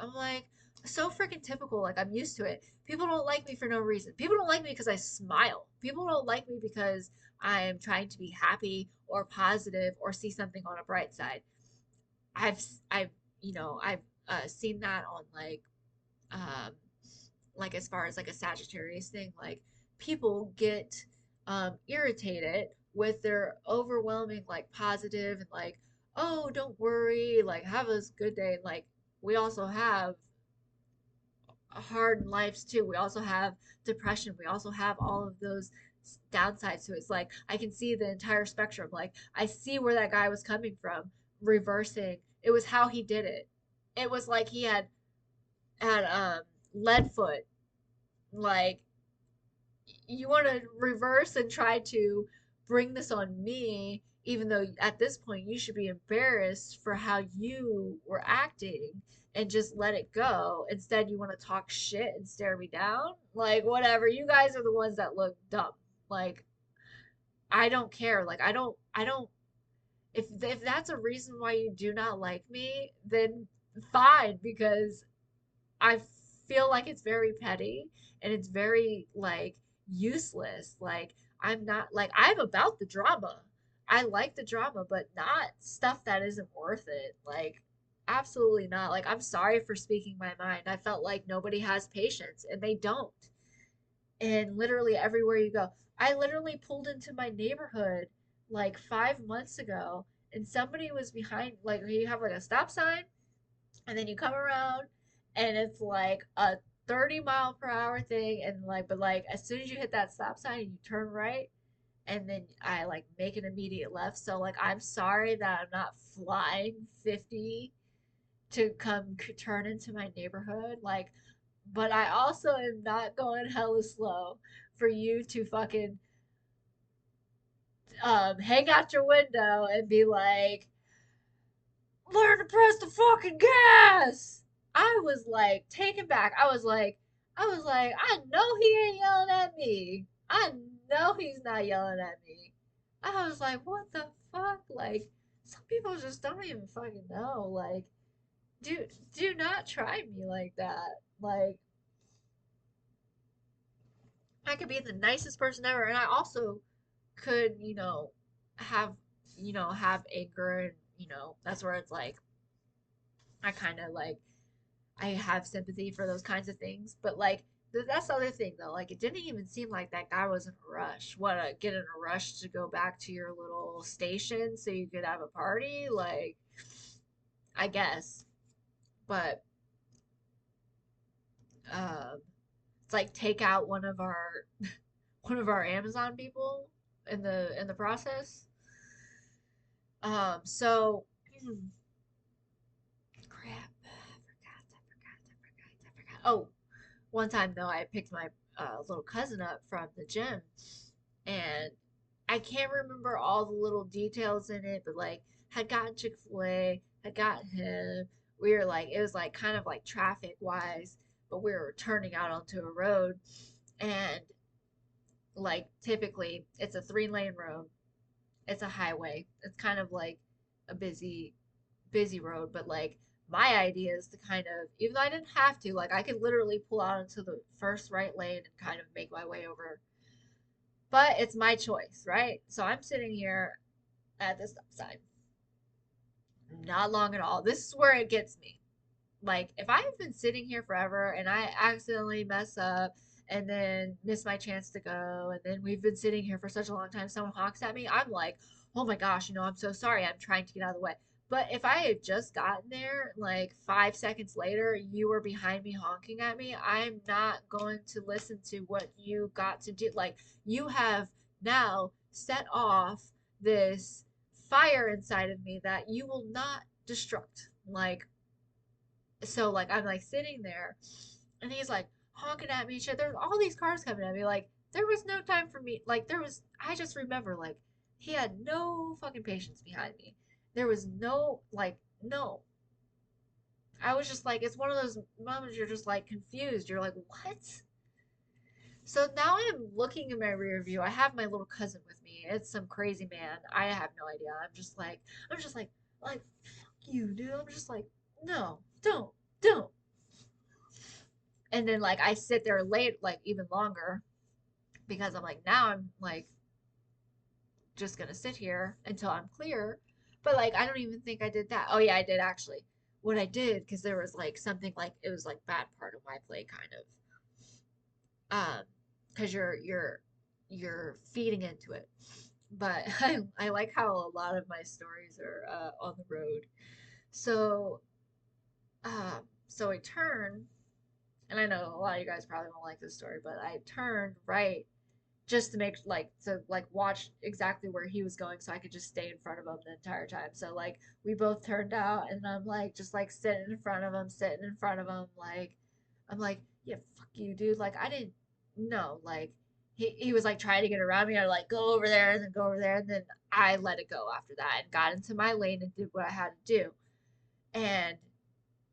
so freaking typical. Like, I'm used to it. People don't like me for no reason. People don't like me because I smile. People don't like me because I am trying to be happy or positive or see something on a bright side. I've I've seen that on um like as far as like a Sagittarius thing, like people get irritated with their overwhelming like positive and like, oh, don't worry, like have a good day. And like, we also have hard lives too. We also have depression. We also have all of those downsides to it. It's like I can see the entire spectrum. Like, I see where that guy was coming from, reversing. It was how he did it. It was like he had lead foot. Like, you want to reverse and try to bring this on me, even though at this point you should be embarrassed for how you were acting and just let it go. Instead, you want to talk shit and stare me down. Like, whatever. You guys are the ones that look dumb. Like, I don't care. Like, I don't. If that's a reason why you do not like me, then fine, because I feel like it's very petty, and it's very like useless. Like, I'm not like, I'm about the drama. I like the drama, but not stuff that isn't worth it. Like, absolutely not. Like, I'm sorry for speaking my mind. I felt like nobody has patience, and they don't. And literally everywhere you go, I literally pulled into my neighborhood like 5 months ago, and somebody was behind. Like, you have like a stop sign, and then you come around, and it's like a 30-mile-per-hour thing, and like, but like as soon as you hit that stop sign and you turn right, and then I like make an immediate left. So like, I'm sorry that I'm not flying 50 to come turn into my neighborhood, like, but I also am not going hella slow for you to fucking hang out your window and be like, learn to press the fucking gas. I was like taken back. I was like, I know he ain't yelling at me. I know he's not yelling at me. I was like, what the fuck? Like, some people just don't even fucking know. Like, do not try me like that. Like, I could be the nicest person ever, and I also could, have, have anger, and that's where it's like I kind of like I have sympathy for those kinds of things, but like That's the other thing though. Like it didn't even seem like that guy was in a rush. What, get in a rush to go back to your little station so you could have a party? Like, I guess. But um, it's like take out one of our Amazon people in the process. So crap. I forgot. Oh, one time though, I picked my little cousin up from the gym, and I can't remember all the little details in it, but like had gotten Chick-fil-A, had got him. We were like, it was like kind of like traffic wise, but we were turning out onto a road, and like typically it's a 3 lane road. It's a highway. It's kind of like a busy road, but like my idea is to kind of, even though I didn't have to, like I could literally pull out into the first right lane and kind of make my way over. But it's my choice, right? So I'm sitting here at the stop sign. Not long at all. This is where it gets me. Like if I've been sitting here forever and I accidentally mess up and then miss my chance to go, and then we've been sitting here for such a long time, someone honks at me, I'm like, oh my gosh, I'm so sorry. I'm trying to get out of the way. But if I had just gotten there, like 5 seconds later, you were behind me honking at me, I'm not going to listen to what you got to do. Like, you have now set off this fire inside of me that you will not destruct. Like, so like I'm like sitting there and he's like honking at me and shit. There's all these cars coming at me. Like there was no time for me. Like there was, I just remember like he had no fucking patience behind me. There was no, like, no. I was just like, it's one of those moments you're just like confused. You're like, what? So now I'm looking in my rear view. I have my little cousin with me. It's some crazy man. I have no idea. I'm just like, fuck you, dude. I'm just like, no, don't. And then like I sit there late, like even longer, because I'm like, now I'm like just gonna sit here until I'm clear. But like I don't even think I did that. Oh yeah, I did actually. What I did, because there was like something, like it was like bad part of my play kind of, because you're feeding into it. But I like how a lot of my stories are on the road. So so I turn, and I know a lot of you guys probably won't like this story, but I turned right just to make, like, to like watch exactly where he was going so I could just stay in front of him the entire time. So like we both turned out and I'm like just like sitting in front of him, like I'm like, yeah, fuck you, dude. Like I didn't know. Like he was like trying to get around me. I like go over there and then go over there, and then I let it go after that and got into my lane and did what I had to do. And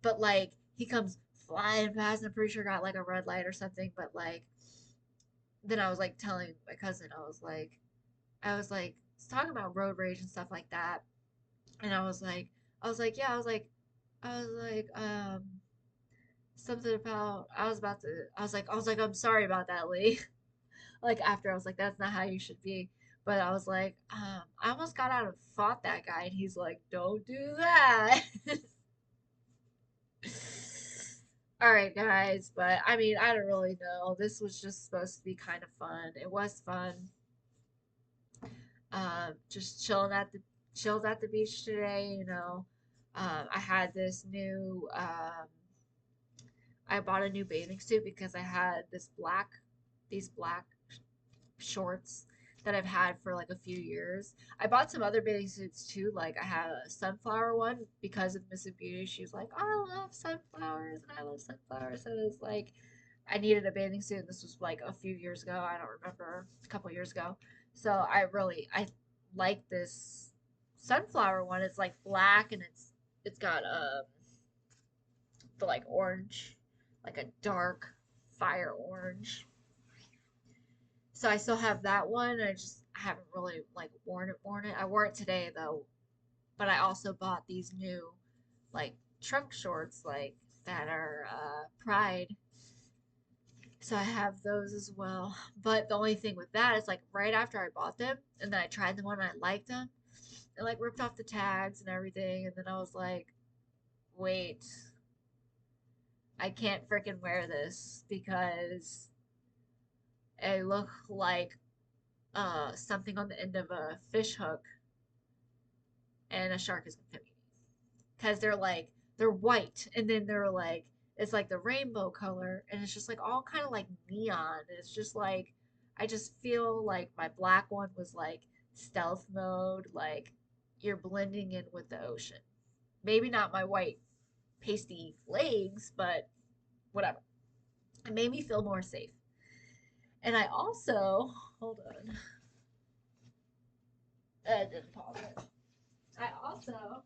but like he comes flying past, and I'm pretty sure got like a red light or something, but like then I was like telling my cousin, I was like talking about road rage and stuff like that, and I was like, yeah, I was like, something about, I was like, I'm sorry about that, Lee. Like after I was like, that's not how you should be. But I was like, I almost got out and fought that guy, and he's like, don't do that. All right, guys, but I mean, I don't really know. This was just supposed to be kind of fun. It was fun. Just chilled at the beach today. I had this new I bought a new bathing suit because I had these black shorts that I've had for like a few years. I bought some other bathing suits too. Like I had a sunflower one because of Mrs. Beauty. She was like, I love sunflowers and I love sunflowers. And it's like I needed a bathing suit. This was like a few years ago. I don't remember, a couple years ago. So I like this sunflower one. It's like black and it's got the like orange, like a dark fire orange. So I still have that one. I just haven't really like worn it. I wore it today though, but I also bought these new like trunk shorts like that are Pride. So I have those as well. But the only thing with that is like right after I bought them and then I tried them on and I liked them and like ripped off the tags and everything, and then I was like, wait, I can't freaking wear this because it look like something on the end of a fish hook and a shark is gonna me. Because they're white and then they're like it's like the rainbow color and it's just like all kind of like neon. It's just like I just feel like my black one was like stealth mode, like you're blending in with the ocean. Maybe not my white pasty legs, but whatever. It made me feel more safe. And I also, hold on, I didn't pause it. I also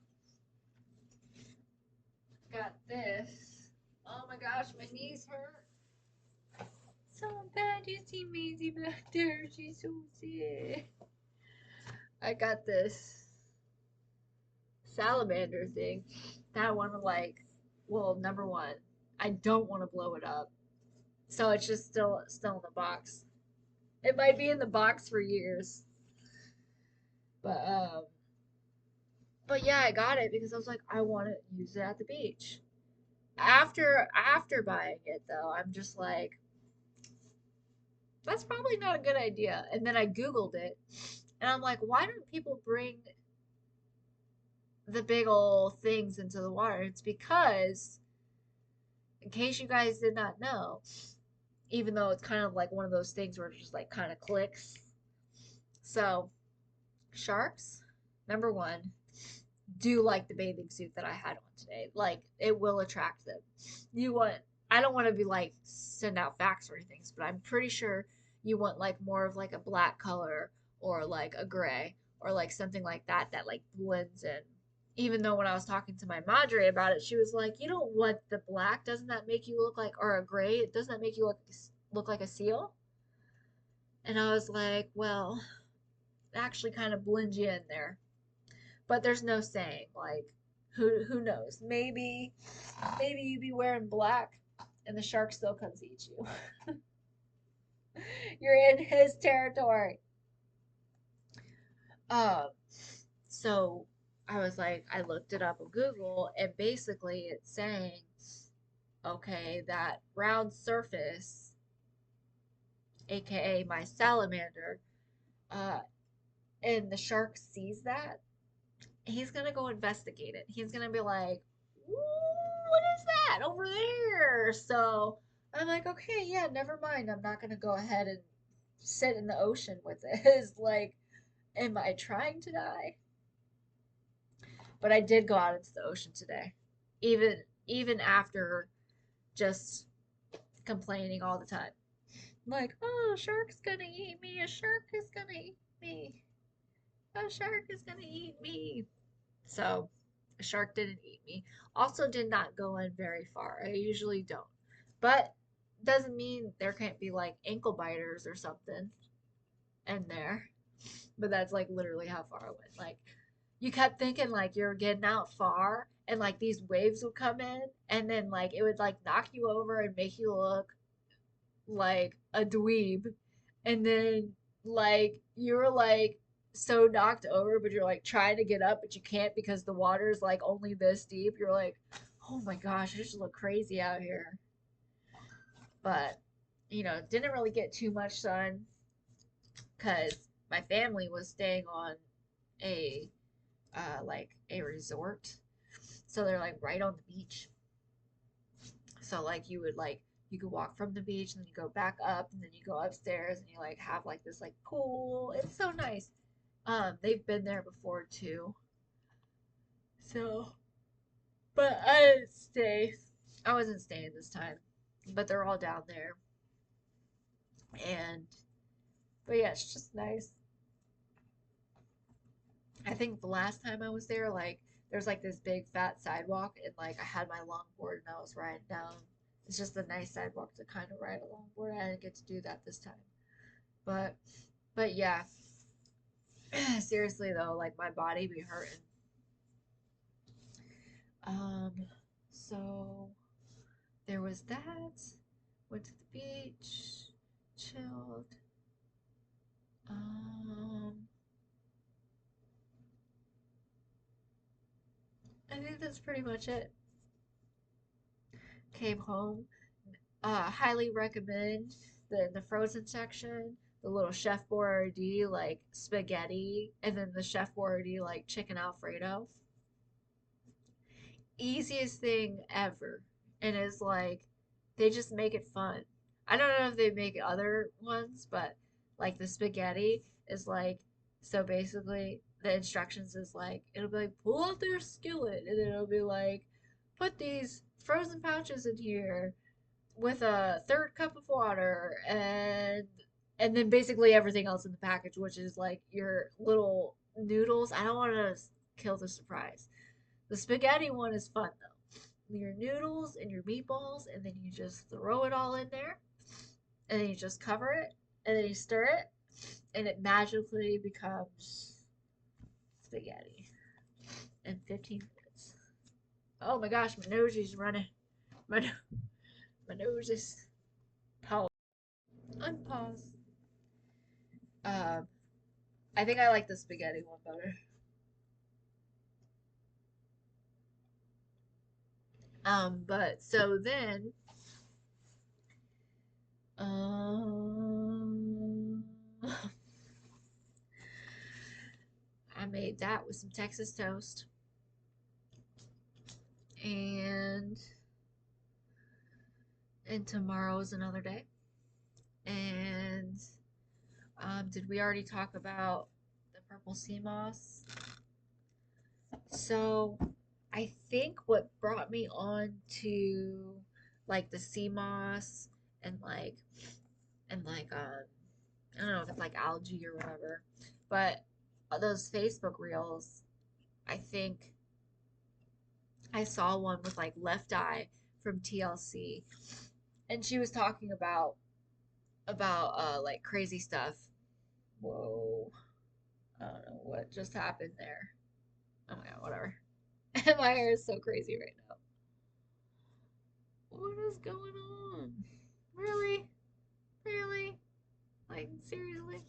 got this. Oh my gosh, my knees hurt so bad. You see Maisie back there? She's so sick. I got this salamander thing that I want to like. Well, number one, I don't want to blow it up, so it's just still in the box. It might be in the box for years, but yeah, I got it because I was like, I want to use it at the beach. After buying it though, I'm just like, that's probably not a good idea. And then I Googled it, and I'm like, why don't people bring the big old things into the water? It's because, in case you guys did not know, even though it's kind of like one of those things where it just like kind of clicks. So, sharks, number one, do like the bathing suit that I had on today. Like it will attract them. You want I don't want to be like send out facts or anything, but I'm pretty sure you want like more of like a black color or like a gray or like something like that that like blends in. Even though when I was talking to my madre about it, she was like, "You don't want the black. Doesn't that make you look like or a gray? Doesn't that make you look like a seal?" And I was like, "Well, it actually kind of blends you in there." But there's no saying. Like, who knows? Maybe you be wearing black, and the shark still comes eat you. You're in his territory. Um, so I was like, I looked it up on Google, and basically it's saying, okay, that round surface, aka my salamander, uh, and the shark sees that, he's gonna go investigate it. He's gonna be like, what is that over there? So I'm like, okay, yeah, never mind. I'm not gonna go ahead and sit in the ocean with it. It's like, am I trying to die? But I did go out into the ocean today, even after just complaining all the time. Like, oh, a shark's gonna eat me. A shark is gonna eat me. A shark is gonna eat me. So a shark didn't eat me. Also did not go in very far. I usually don't. But doesn't mean there can't be like ankle biters or something in there. But that's like literally how far I went. Like you kept thinking like you're getting out far and like these waves would come in and then like it would like knock you over and make you look like a dweeb, and then like you're like so knocked over but you're like trying to get up but you can't because the water is like only this deep. You're like, oh my gosh, I just look crazy out here. But didn't really get too much sun because my family was staying on a like a resort, so they're like right on the beach. So like you could walk from the beach and then you go back up and then you go upstairs and you like have like this like pool. It's so nice. They've been there before too. So, but I didn't stay. I wasn't staying this time. But they're all down there. And but yeah, it's just nice. I think the last time I was there, like there's like this big fat sidewalk and like I had my longboard and I was riding down. It's just a nice sidewalk to kind of ride a longboard. I didn't get to do that this time. But yeah, seriously though, like my body be hurting. Um, so there was that. Went to the beach, chilled. Um, I think that's pretty much it. came home. Highly recommend the frozen section, the little Chef Boyardee like spaghetti, and then the Chef Boyardee like chicken Alfredo. Easiest thing ever, and it's like they just make it fun. I don't know if they make other ones, but like the spaghetti is like so basically the instructions is like it'll be like pull out their skillet, and then it'll be like put these frozen pouches in here with a third cup of water and then basically everything else in the package, which is like your little noodles. I don't want to kill the surprise. The spaghetti one is fun though. Your noodles and your meatballs, and then you just throw it all in there, and then you just cover it, and then you stir it, and it magically becomes spaghetti in 15 minutes. Oh my gosh, my nose is running. My, my nose is paused. Unpause. Um, I think I like the spaghetti one better. But so then, um, I made that with some Texas toast, and tomorrow is another day. And did we already talk about the purple sea moss? So I think what brought me on to like the sea moss and I don't know if it's like algae or whatever, but those Facebook reels, I think I saw one with like Left Eye from TLC, and she was talking about like crazy stuff. Whoa, I don't know what just happened there. Oh my god, whatever. My hair is so crazy right now. What is going on? Really? Really? Like seriously?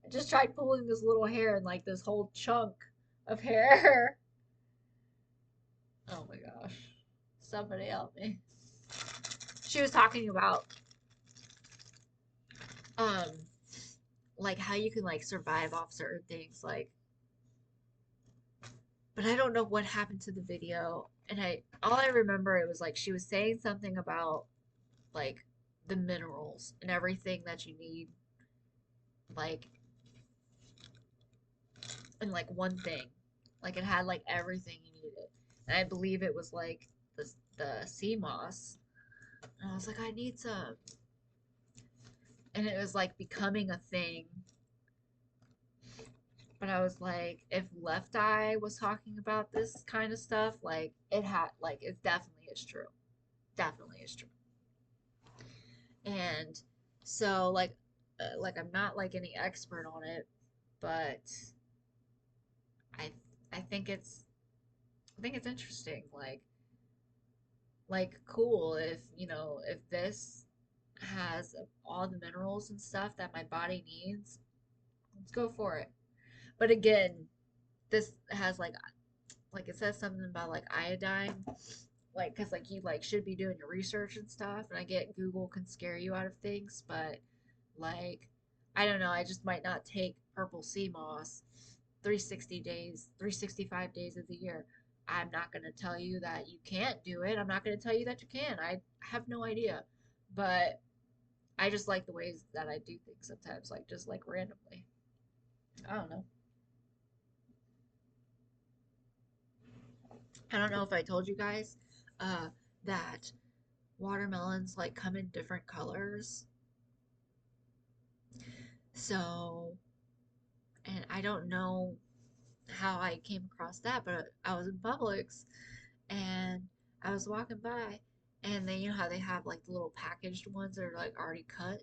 I just tried pulling this little hair and like this whole chunk of hair. Oh my gosh. Somebody help me. She was talking about um like how you can like survive off certain things like but I don't know what happened to the video and I all I remember it was like she was saying something about like the minerals and everything that you need like in like one thing. Like it had like everything you needed. And I believe it was like the sea moss. And I was like, I need some. And it was like becoming a thing. But I was like, if Left Eye was talking about this kind of stuff, like it definitely is true. Definitely is true. And so like I'm not like any expert on it, but I I think it's interesting. Like cool if if this has all the minerals and stuff that my body needs, let's go for it. But again, this has like it says something about like iodine, like because like you like should be doing your research and stuff. And I get Google can scare you out of things, but like I don't know, I just might not take purple sea moss 360 days, 365 days of the year. I'm not going to tell you that you can't do it. I'm not going to tell you that you can. I have no idea. But I just like the ways that I do things sometimes, like just like randomly. I don't know. I don't know if I told you guys uh, that watermelons like come in different colors. So, and I don't know how I came across that, but I was in Publix and I was walking by and they, you know how they have like the little packaged ones that are like already cut.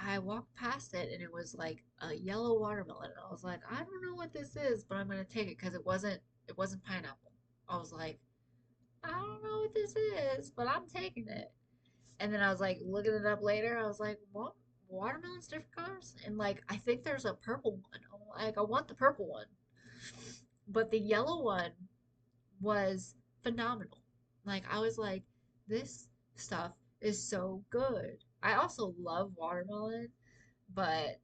I walked past it and it was like a yellow watermelon. And I was like, I don't know what this is, but I'm gonna take it because it wasn't pineapple. I was like, I don't know what this is, but I'm taking it. And then I was like looking it up later. I was like, what? Watermelons different colors? And like I think there's a purple one. I'm like I want the purple one. But the yellow one was phenomenal. Like I was like, this stuff is so good. I also love watermelon, but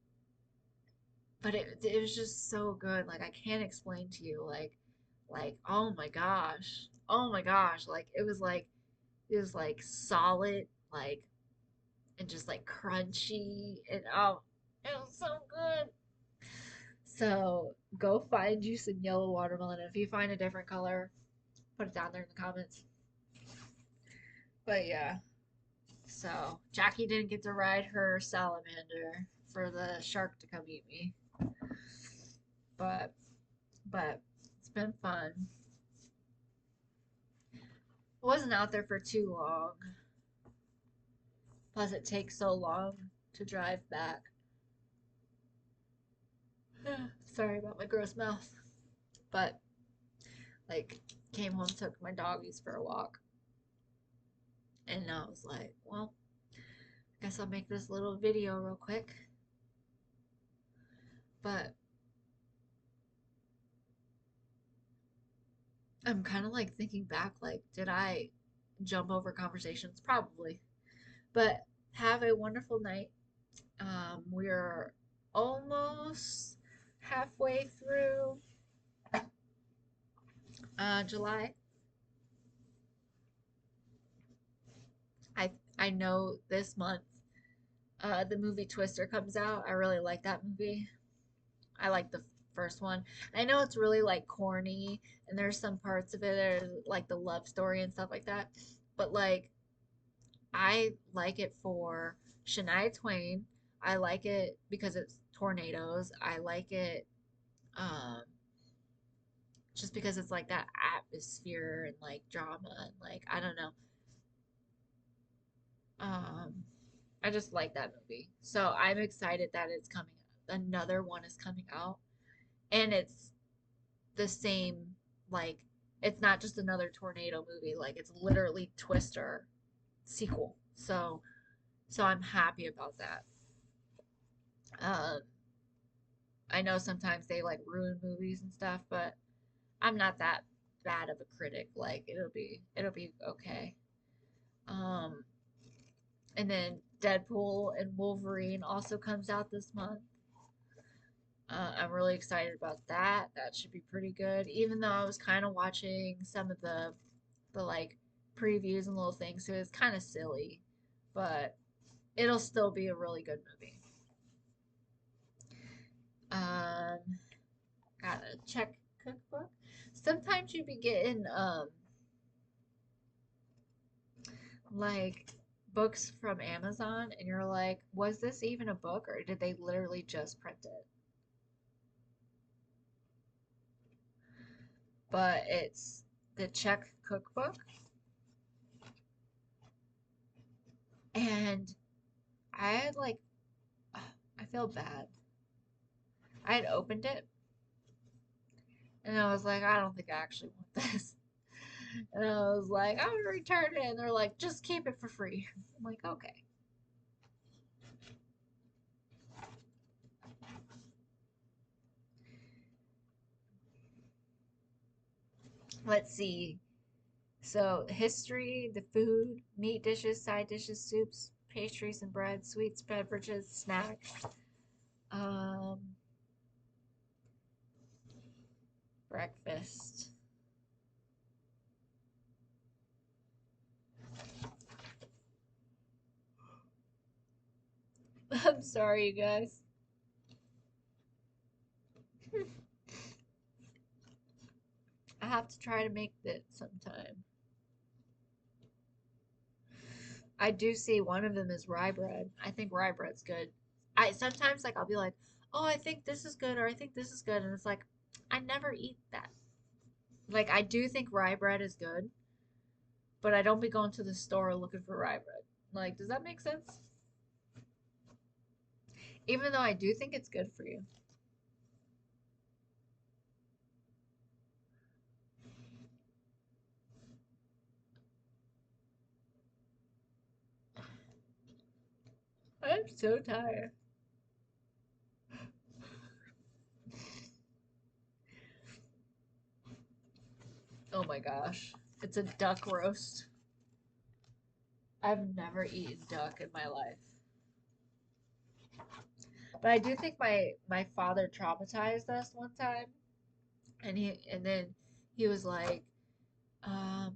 it was just so good. Like I can't explain to you. Like oh my gosh. Like it was like solid, like and just like crunchy and oh, it was so good. So go find you some yellow watermelon. If you find a different color, put it down there in the comments. But yeah, so Jackie didn't get to ride her salamander for the shark to come eat me. But it's been fun. I wasn't out there for too long. Plus, it takes so long to drive back. Sorry about my gross mouth. But like, came home, took my doggies for a walk, and I was like, well, I guess I'll make this little video real quick. But I'm kind of like thinking back, like, did I jump over conversations? Probably. But have a wonderful night. We're almost halfway through July. I know this month the movie Twister comes out. I really like that movie. I like the first one. I know it's really like corny, and there's some parts of it that are like the love story and stuff like that. But like I like it for Shania Twain. I like it because it's tornadoes. I like it um, just because it's like that atmosphere and like drama and like I don't know. Um, I just like that movie. So I'm excited that it's coming. Another one is coming out, and it's the same. Like it's not just another tornado movie. Like it's literally Twister sequel. So I'm happy about that. Um, I know sometimes they like ruin movies and stuff, but I'm not that bad of a critic. Like it'll be okay. Um, and then Deadpool and Wolverine also comes out this month. I'm really excited about that. That should be pretty good. Even though I was kind of watching some of the like previews and little things, so it's kind of silly, but it'll still be a really good movie. Um, gotta check cookbook. Sometimes you be getting like books from Amazon and you're like, was this even a book or did they literally just print it? But it's the Czech cookbook and I had like I feel bad. I had opened it and I was like, I don't think I actually want this. And I was like, I would return it and they're like, just keep it for free. I'm like, okay. Let's see. So, history, the food, meat dishes, side dishes, soups, pastries and bread, sweets, beverages, snacks, um, breakfast. I'm sorry, you guys. I have to try to make that sometime. I do see one of them is rye bread. I think rye bread's good. I sometimes like I'll be like, "Oh, I think this is good," or "I think this is good," and it's like, I never eat that. Like I do think rye bread is good, but I don't be going to the store looking for rye bread. Like, does that make sense? Even though I do think it's good for you. I'm so tired. Oh my gosh. It's a duck roast. I've never eaten duck in my life. But I do think my father traumatized us one time, and then he was like, um,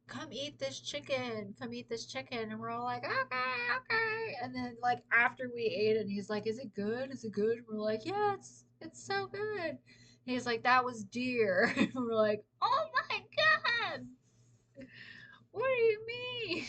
come eat this chicken, come eat this chicken, and we're all like, okay, okay. And then like after we ate it, he's like, is it good? Is it good? And we're like, yeah, it's so good. And he's like, that was deer. And we're like, oh my God, what do you mean?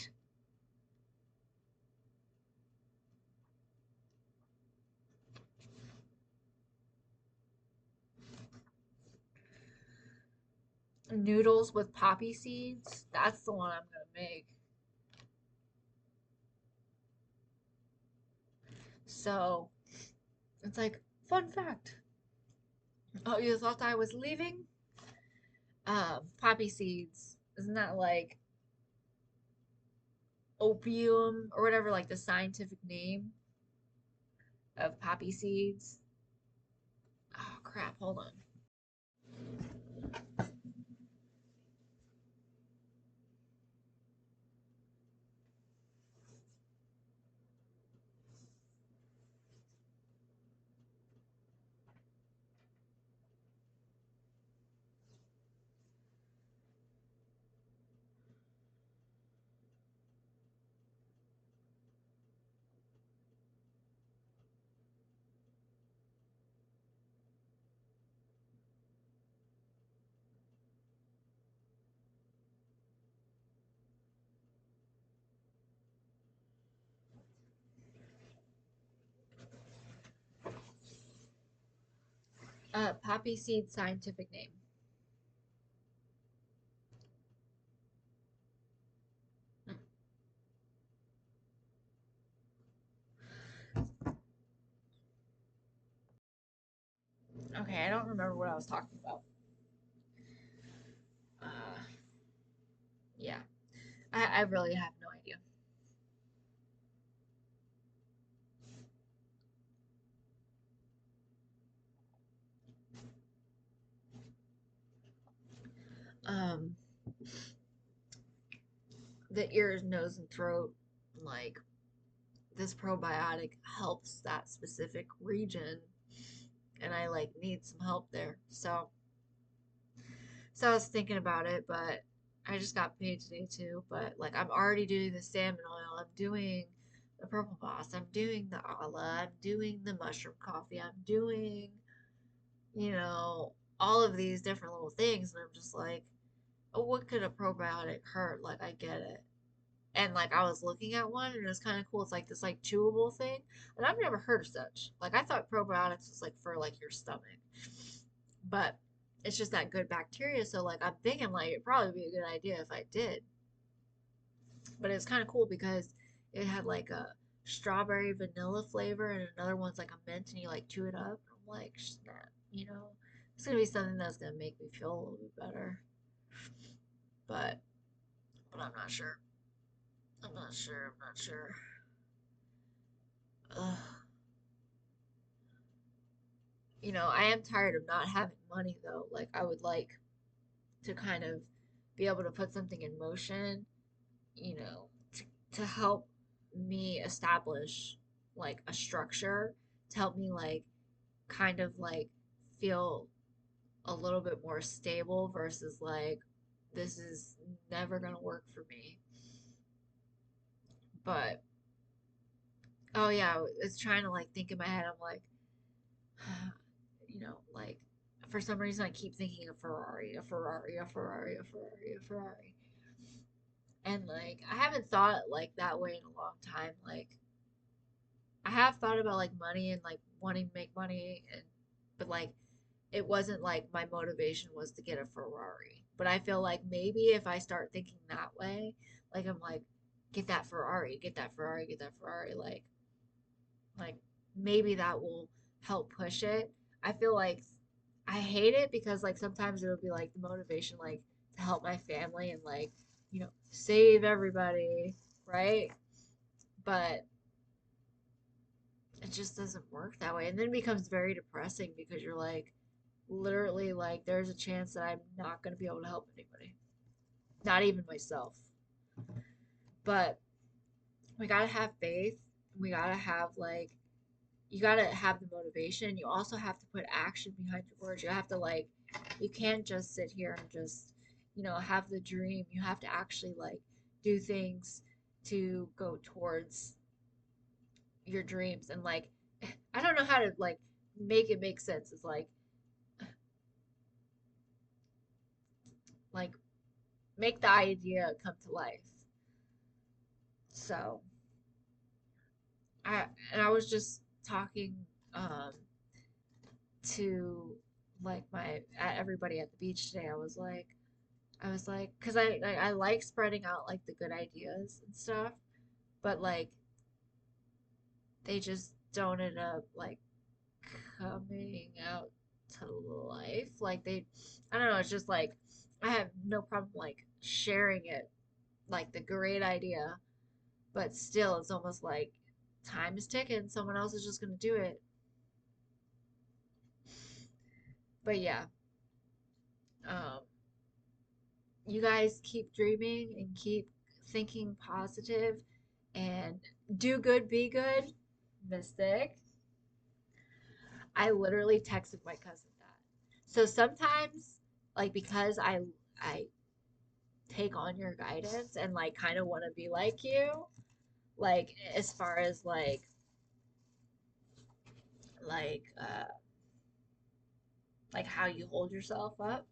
Noodles with poppy seeds. That's the one I'm gonna make. So it's like, fun fact. Oh, you thought I was leaving? Poppy seeds. Isn't that like opium or whatever, like the scientific name of poppy seeds? Oh crap, hold on. Poppy seed scientific name. Okay, I don't remember what I was talking about. Uh, yeah, I really have no idea. Um, the ears, nose, and throat, like this probiotic helps that specific region, and I like need some help there. So I was thinking about it, but I just got paid today too. But like I'm already doing the salmon oil. I'm doing the purple boss. I'm doing the ala. I'm doing the mushroom coffee. I'm doing, you know, all of these different little things. And I'm just like, oh, what could a probiotic hurt? Like I get it. And like I was looking at one and it was kind of cool. It's like this like chewable thing. And I've never heard of such. Like I thought probiotics was like for like your stomach. But it's just that good bacteria. So like I'm thinking like it'd probably be a good idea if I did. But it's kind of cool because it had like a strawberry vanilla flavor and another one's like a mint and you like chew it up. I'm like, snap, you know, it's gonna be something that's gonna make me feel a little bit better. But I'm not sure. I'm not sure. I'm not sure. Ugh. You know, I am tired of not having money though. Like I would like to kind of be able to put something in motion, you know, to help me establish like a structure, to help me like kind of like feel a little bit more stable versus like this is never gonna work for me. But oh yeah, it's trying to like think in my head. I'm like, you know, like for some reason I keep thinking a Ferrari, a Ferrari, a Ferrari, a Ferrari, a Ferrari. And like I haven't thought like that way in a long time. Like I have thought about like money and like wanting to make money and but like it wasn't like my motivation was to get a Ferrari. But I feel like maybe if I start thinking that way, like I'm like get that Ferrari, get that Ferrari, get that Ferrari like maybe that will help push it. I feel like I hate it because like sometimes it'll be like the motivation like to help my family and like, you know, save everybody, right? But it just doesn't work that way. And then it becomes very depressing because you're like literally like there's a chance that I'm not going to be able to help anybody. Not even myself. But we gotta have faith. We gotta have like you gotta have the motivation. You also have to put action behind your words. You have to like you can't just sit here and just, have the dream. You have to actually like do things to go towards your dreams and like I don't know how to like make it make sense. It's like make the idea come to life. So I and I was just talking um to like my everybody at the beach today. I was like, because I like spreading out like the good ideas and stuff, but like they just don't end up like coming out to life. Like I don't know. It's just like I have no problem like sharing it, like the great idea, but still, it's almost like time is ticking. Someone else is just gonna do it. But yeah, um, you guys keep dreaming and keep thinking positive and do good, be good. Mystic. I literally texted my cousin that. So sometimes, like because I take on your guidance and like kind of want to be like you, like as far as like like how you hold yourself up.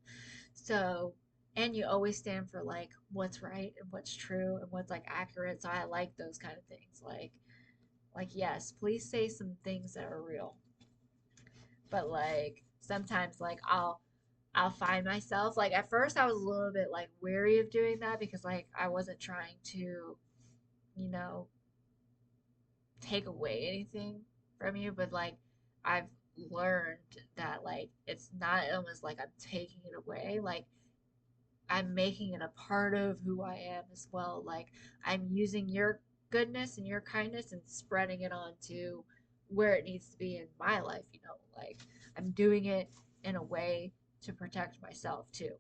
So and you always stand for like what's right and what's true and what's like accurate. So I like those kind of things. Like yes, please say some things that are real. But like sometimes like I'll find myself like at first I was a little bit like wary of doing that because like I wasn't trying to, you know, take away anything from you, but like I've learned that like it's not almost like I'm taking it away. Like I'm making it a part of who I am as well. Like I'm using your goodness and your kindness and spreading it on to where it needs to be in my life, like I'm doing it in a way to protect myself too.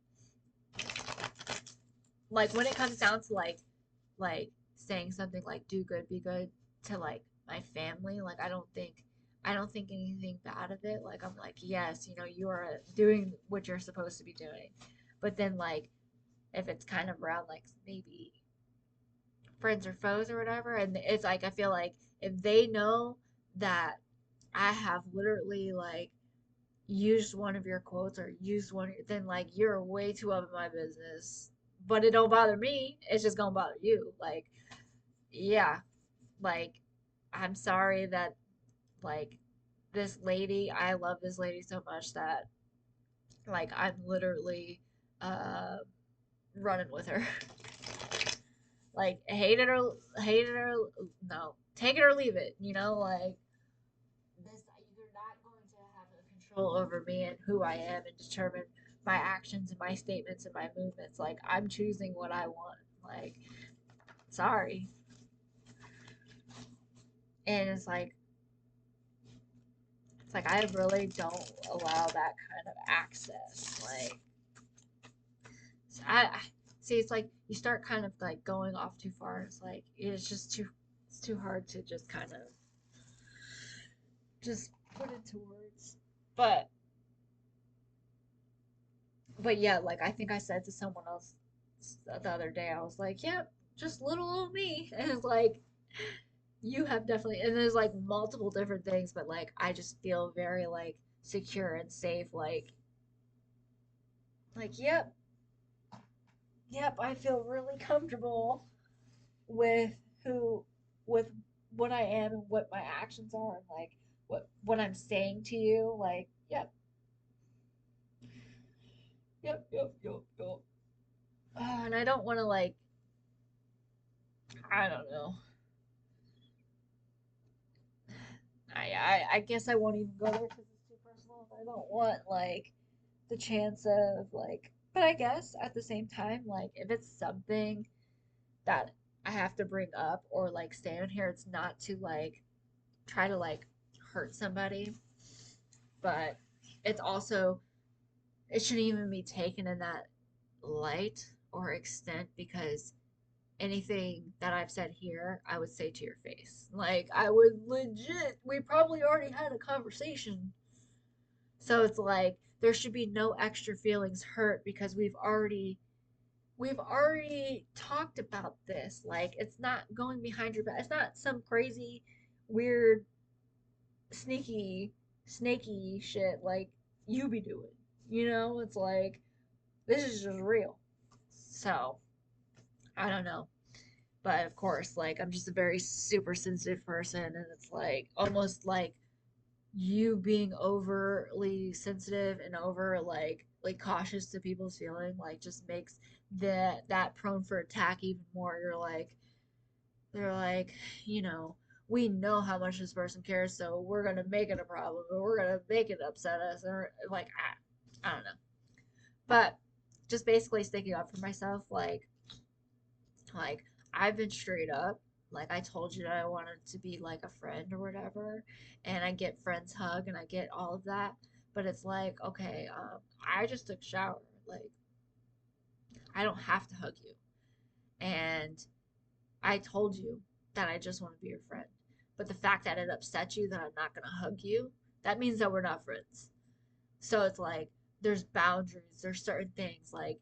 Like when it comes down to like saying something like do good, be good to like my family, like I don't think anything bad of it. Like I'm like, yes, you are doing what you're supposed to be doing. But then like if it's kind of around like maybe friends or foes or whatever. And it's like I feel like if they know that I have literally like used one of your quotes or used one, then like you're way too up in my business. But it don't bother me. It's just gonna bother you. Like, yeah, like I'm sorry that like this lady, I love this lady so much that like I'm literally uh running with her. Like hate it or no, take it or leave it. Like this, you're not going to have control over me and who I am and determine my actions and my statements and my movements. Like I'm choosing what I want. Like sorry, and it's like I really don't allow that kind of access. Like I see. It's like you start kind of like going off too far. It's like it's just too. It's too hard to just kind of just put into words. But but yeah, like I think I said to someone else the other day, I was like, "Yep, just little old me," and it's like you have definitely, and there's like multiple different things, but like I just feel very like secure and safe, like yep, I feel really comfortable with who, with what I am and what my actions are, and like what I'm saying to you, like yep. And I don't want to like I don't know. I guess I won't even go there because it's too personal. I don't want like the chance of like, but I guess at the same time, like if it's something that I have to bring up or like stay on here, it's not to like try to like hurt somebody, but it's also it shouldn't even be taken in that light or extent because anything that I've said here, I would say to your face. Like, I would legit, we probably already had a conversation. So it's like, there should be no extra feelings hurt because we've already talked about this. Like, it's not going behind your back. It's not some crazy, weird, sneaky, snaky shit like you be doing. You know, it's like, this is just real. So, I don't know. But of course, like, I'm just a very super sensitive person, and it's like almost like you being overly sensitive and over like cautious to people's feeling like just makes that prone for attack even more. They're like, you know, we know how much this person cares, so we're gonna make it a problem, or we're gonna make it upset us, or like I don't know. But just basically sticking up for myself, like I've been straight up. Like I told you that I wanted to be like a friend or whatever, and I get friends hug and I get all of that. But it's like, okay, I just took a shower. Like I don't have to hug you. And I told you that I just want to be your friend. But the fact that it upsets you that I'm not gonna hug you, that means that we're not friends. So it's like there's boundaries, there's certain things. Like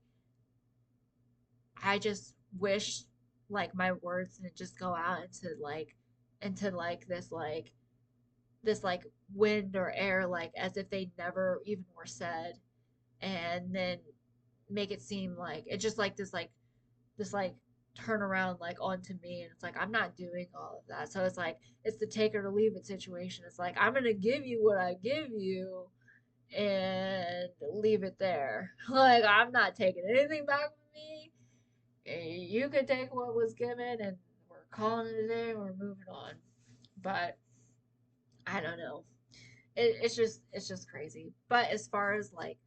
I just wish like my words didn't just go out into like this like wind or air, like as if they never even were said, and then make it seem like it's just like this like turn around like onto me, and it's like I'm not doing all of that. So it's like it's the take it or leave it situation. It's like I'm gonna give you what I give you and leave it there. Like I'm not taking anything back from me. You could take what was given, and we're calling it a day and we're moving on. But I don't know. It's just crazy. But as far as like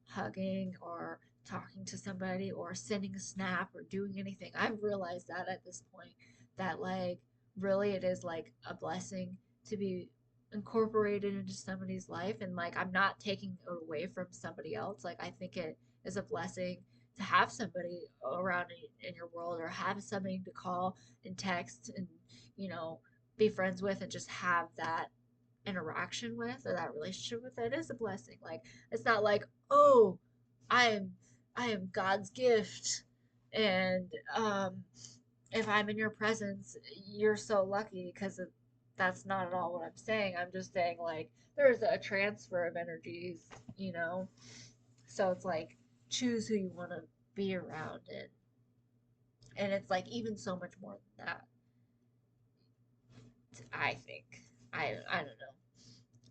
hugging or talking to somebody or sending a snap or doing anything, I've realized that at this point that like really it is like a blessing to be incorporated into somebody's life, and like I'm not taking it away from somebody else. Like I think it is a blessing to have somebody around in your world, or have somebody to call and text and you know be friends with, and just have that interaction with, or that relationship with. It is a blessing. Like it's not like, oh, i am I am God's gift, and if I'm in your presence you're so lucky, because that's not at all what I'm saying. I'm just saying like there's a transfer of energies. So it's like choose who you want to be around, and it's like even so much more than that. I think I don't know.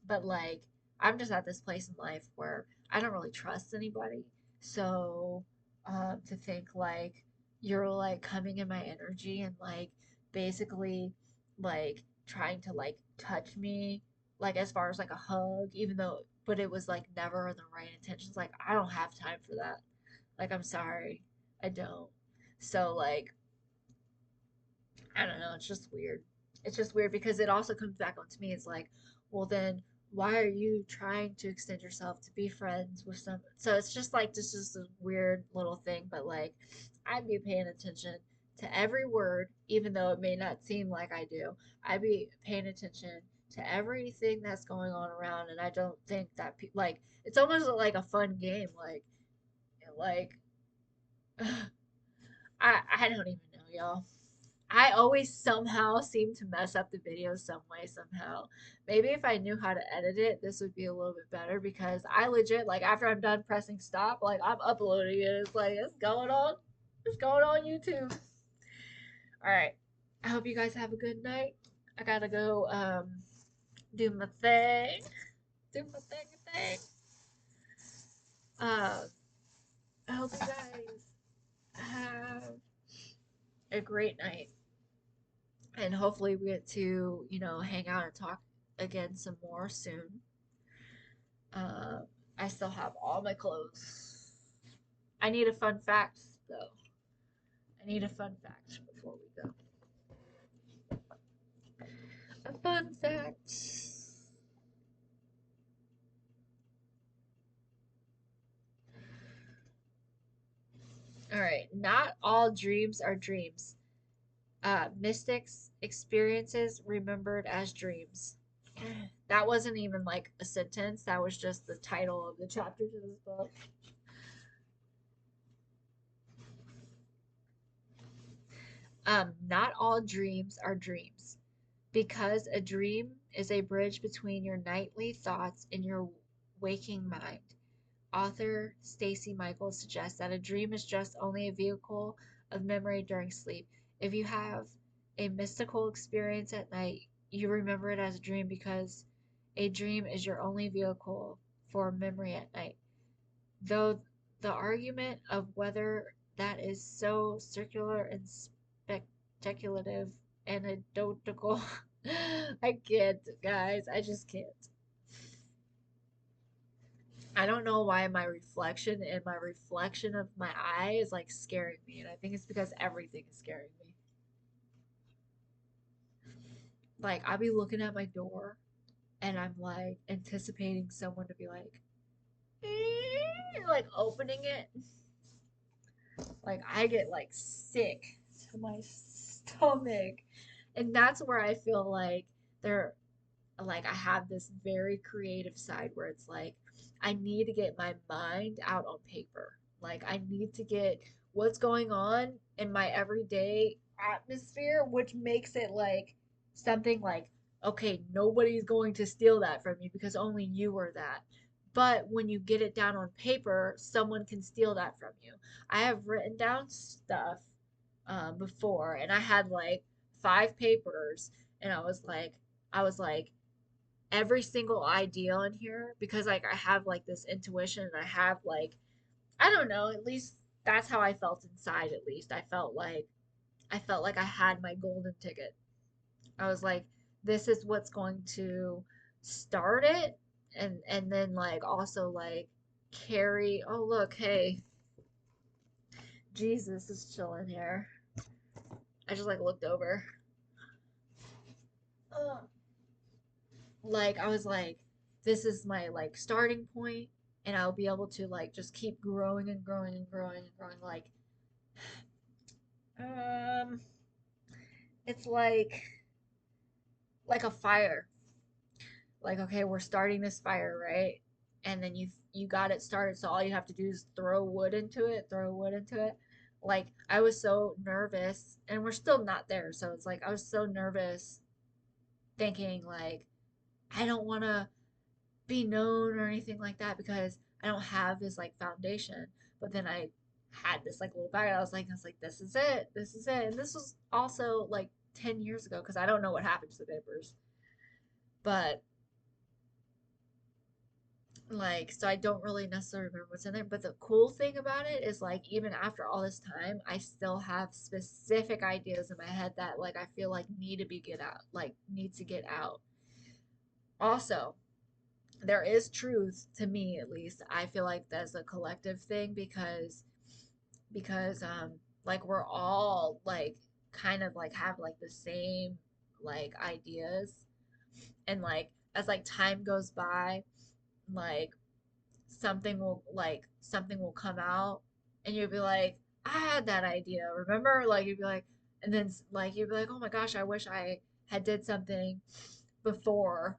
But like I'm just at this place in life where I don't really trust anybody. So to think like you're like coming in my energy and like basically like trying to like touch me, like as far as like a hug, even though but it was like never in the right intentions. Like I don't have time for that. Like I'm sorry, I don't. So like I don't know. It's just weird. It's just weird because it also comes back onto me. It's like, well, then why are you trying to extend yourself to be friends with some? So it's just like this is a weird little thing, but like I'd be paying attention to every word, even though it may not seem like I do. I'd be paying attention to everything that's going on around, and I don't think that like it's almost like a fun game, like I don't even know, y'all. I always somehow seem to mess up the video some way, somehow. Maybe if I knew how to edit it, this would be a little bit better, because I legit, like, after I'm done pressing stop, like, I'm uploading it. It's like, it's going on YouTube. All right. I hope you guys have a good night. I gotta go, do my thing. Do my thing. Um, I hope you guys have a great night. And hopefully we get to, hang out and talk again some more soon. I still have all my clothes. I need a fun fact, though. I need a fun fact before we go. A fun fact. All right. Not all dreams are dreams. Mystics experiences remembered as dreams. That wasn't even like a sentence. That was just the title of the chapter to this book. Not all dreams are dreams. Because a dream is a bridge between your nightly thoughts and your waking mind. Author Stacy Michaels suggests that a dream is just only a vehicle of memory during sleep. If you have a mystical experience at night, you remember it as a dream because a dream is your only vehicle for memory at night. Though the argument of whether that is so circular and speculative and anecdotal, I can't, guys. I just can't. I don't know why my reflection and my reflection of my eye is like scaring me. And I think it's because everything is scaring me. Like, I'll be looking at my door and I'm like anticipating someone to be like, like opening it. Like, I get like sick to my stomach. And that's where I feel like there like I have this very creative side where it's like I need to get my mind out on paper. Like I need to get what's going on in my everyday atmosphere, which makes it like something like, okay, nobody's going to steal that from you because only you are that. But when you get it down on paper, someone can steal that from you. I have written down stuff before, and I had like 5 papers, and I was like, every single idea in here because like I have like this intuition and I have like I don't know, at least that's how I felt inside at least. I felt like I had my golden ticket. I was like this is what's going to start it and then like also like carry oh look, hey, Jesus is chilling here. I just like looked over. Ugh. Like I was like this is my like starting point and I'll be able to like just keep growing and growing and growing and growing um it's like a fire. Like okay, we're starting this fire, right? And then you got it started, so all you have to do is throw wood into it, throw wood into it. Like I was so nervous and we're still not there. So it's like I was so nervous thinking like I don't want to be known or anything like that because I don't have this like foundation. But then I had this like little bag. I was like, this is it, this is it. And this was also like 10 years ago because I don't know what happened to the papers. But like, so I don't really necessarily remember what's in there. But the cool thing about it is like, even after all this time, I still have specific ideas in my head that like I feel like need to be get out, like need to get out. Also, there is truth to me at least. I feel like that's a collective thing because like we're all like kind of like have like the same like ideas and like as like time goes by like something will come out and you'll be like I had that idea, remember, like you'd be like and then like you'd be like oh my gosh, I wish I had did something before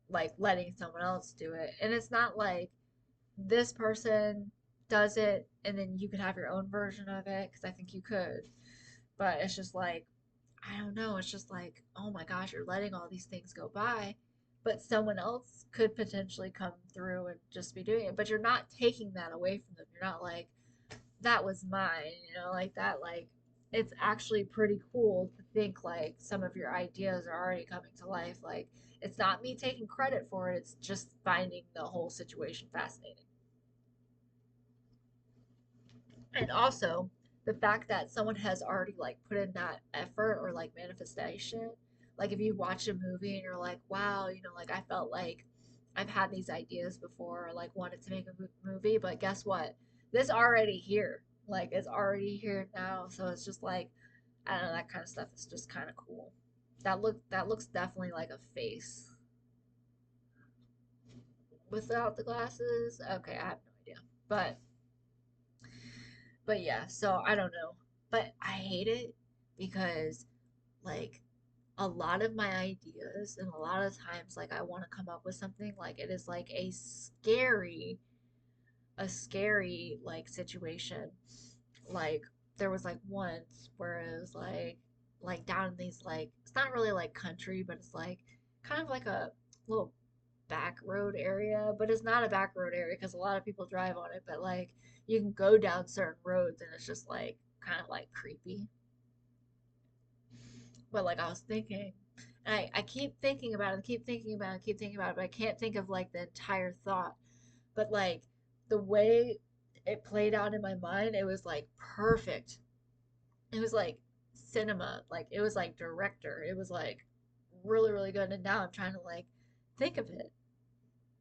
like letting someone else do it. And it's not like this person does it and then you could have your own version of it because I think you could. But it's just like, I don't know. It's just like, oh my gosh, you're letting all these things go by. But someone else could potentially come through and just be doing it. But you're not taking that away from them. You're not like, that was mine, like that. Like, it's actually pretty cool to think like some of your ideas are already coming to life. Like, it's not me taking credit for it, it's just finding the whole situation fascinating. And also the fact that someone has already like put in that effort or like manifestation. Like if you watch a movie and you're like, wow, like I felt like I've had these ideas before or like wanted to make a movie, but guess what? This already here. Like it's already here now. So it's just like I don't know, that kind of stuff is just kind of cool. That looks definitely like a face. Without the glasses, okay, I have no idea. But yeah, so I don't know. But I hate it. because like a lot of my ideas and a lot of times like I want to come up with something like it is like a scary like situation. Like there was like once where it was like down in these like it's not really like country, but it's like kind of like a little back road area, but it's not a back road area because a lot of people drive on it, but like you can go down certain roads and it's just like kind of like creepy. But like I was thinking, and I keep thinking about it, I keep thinking about it, I keep thinking about it, but I can't think of like the entire thought. But like the way it played out in my mind, it was like perfect. It was like cinema, like it was like director. It was like really, really good. And now I'm trying to like think of it.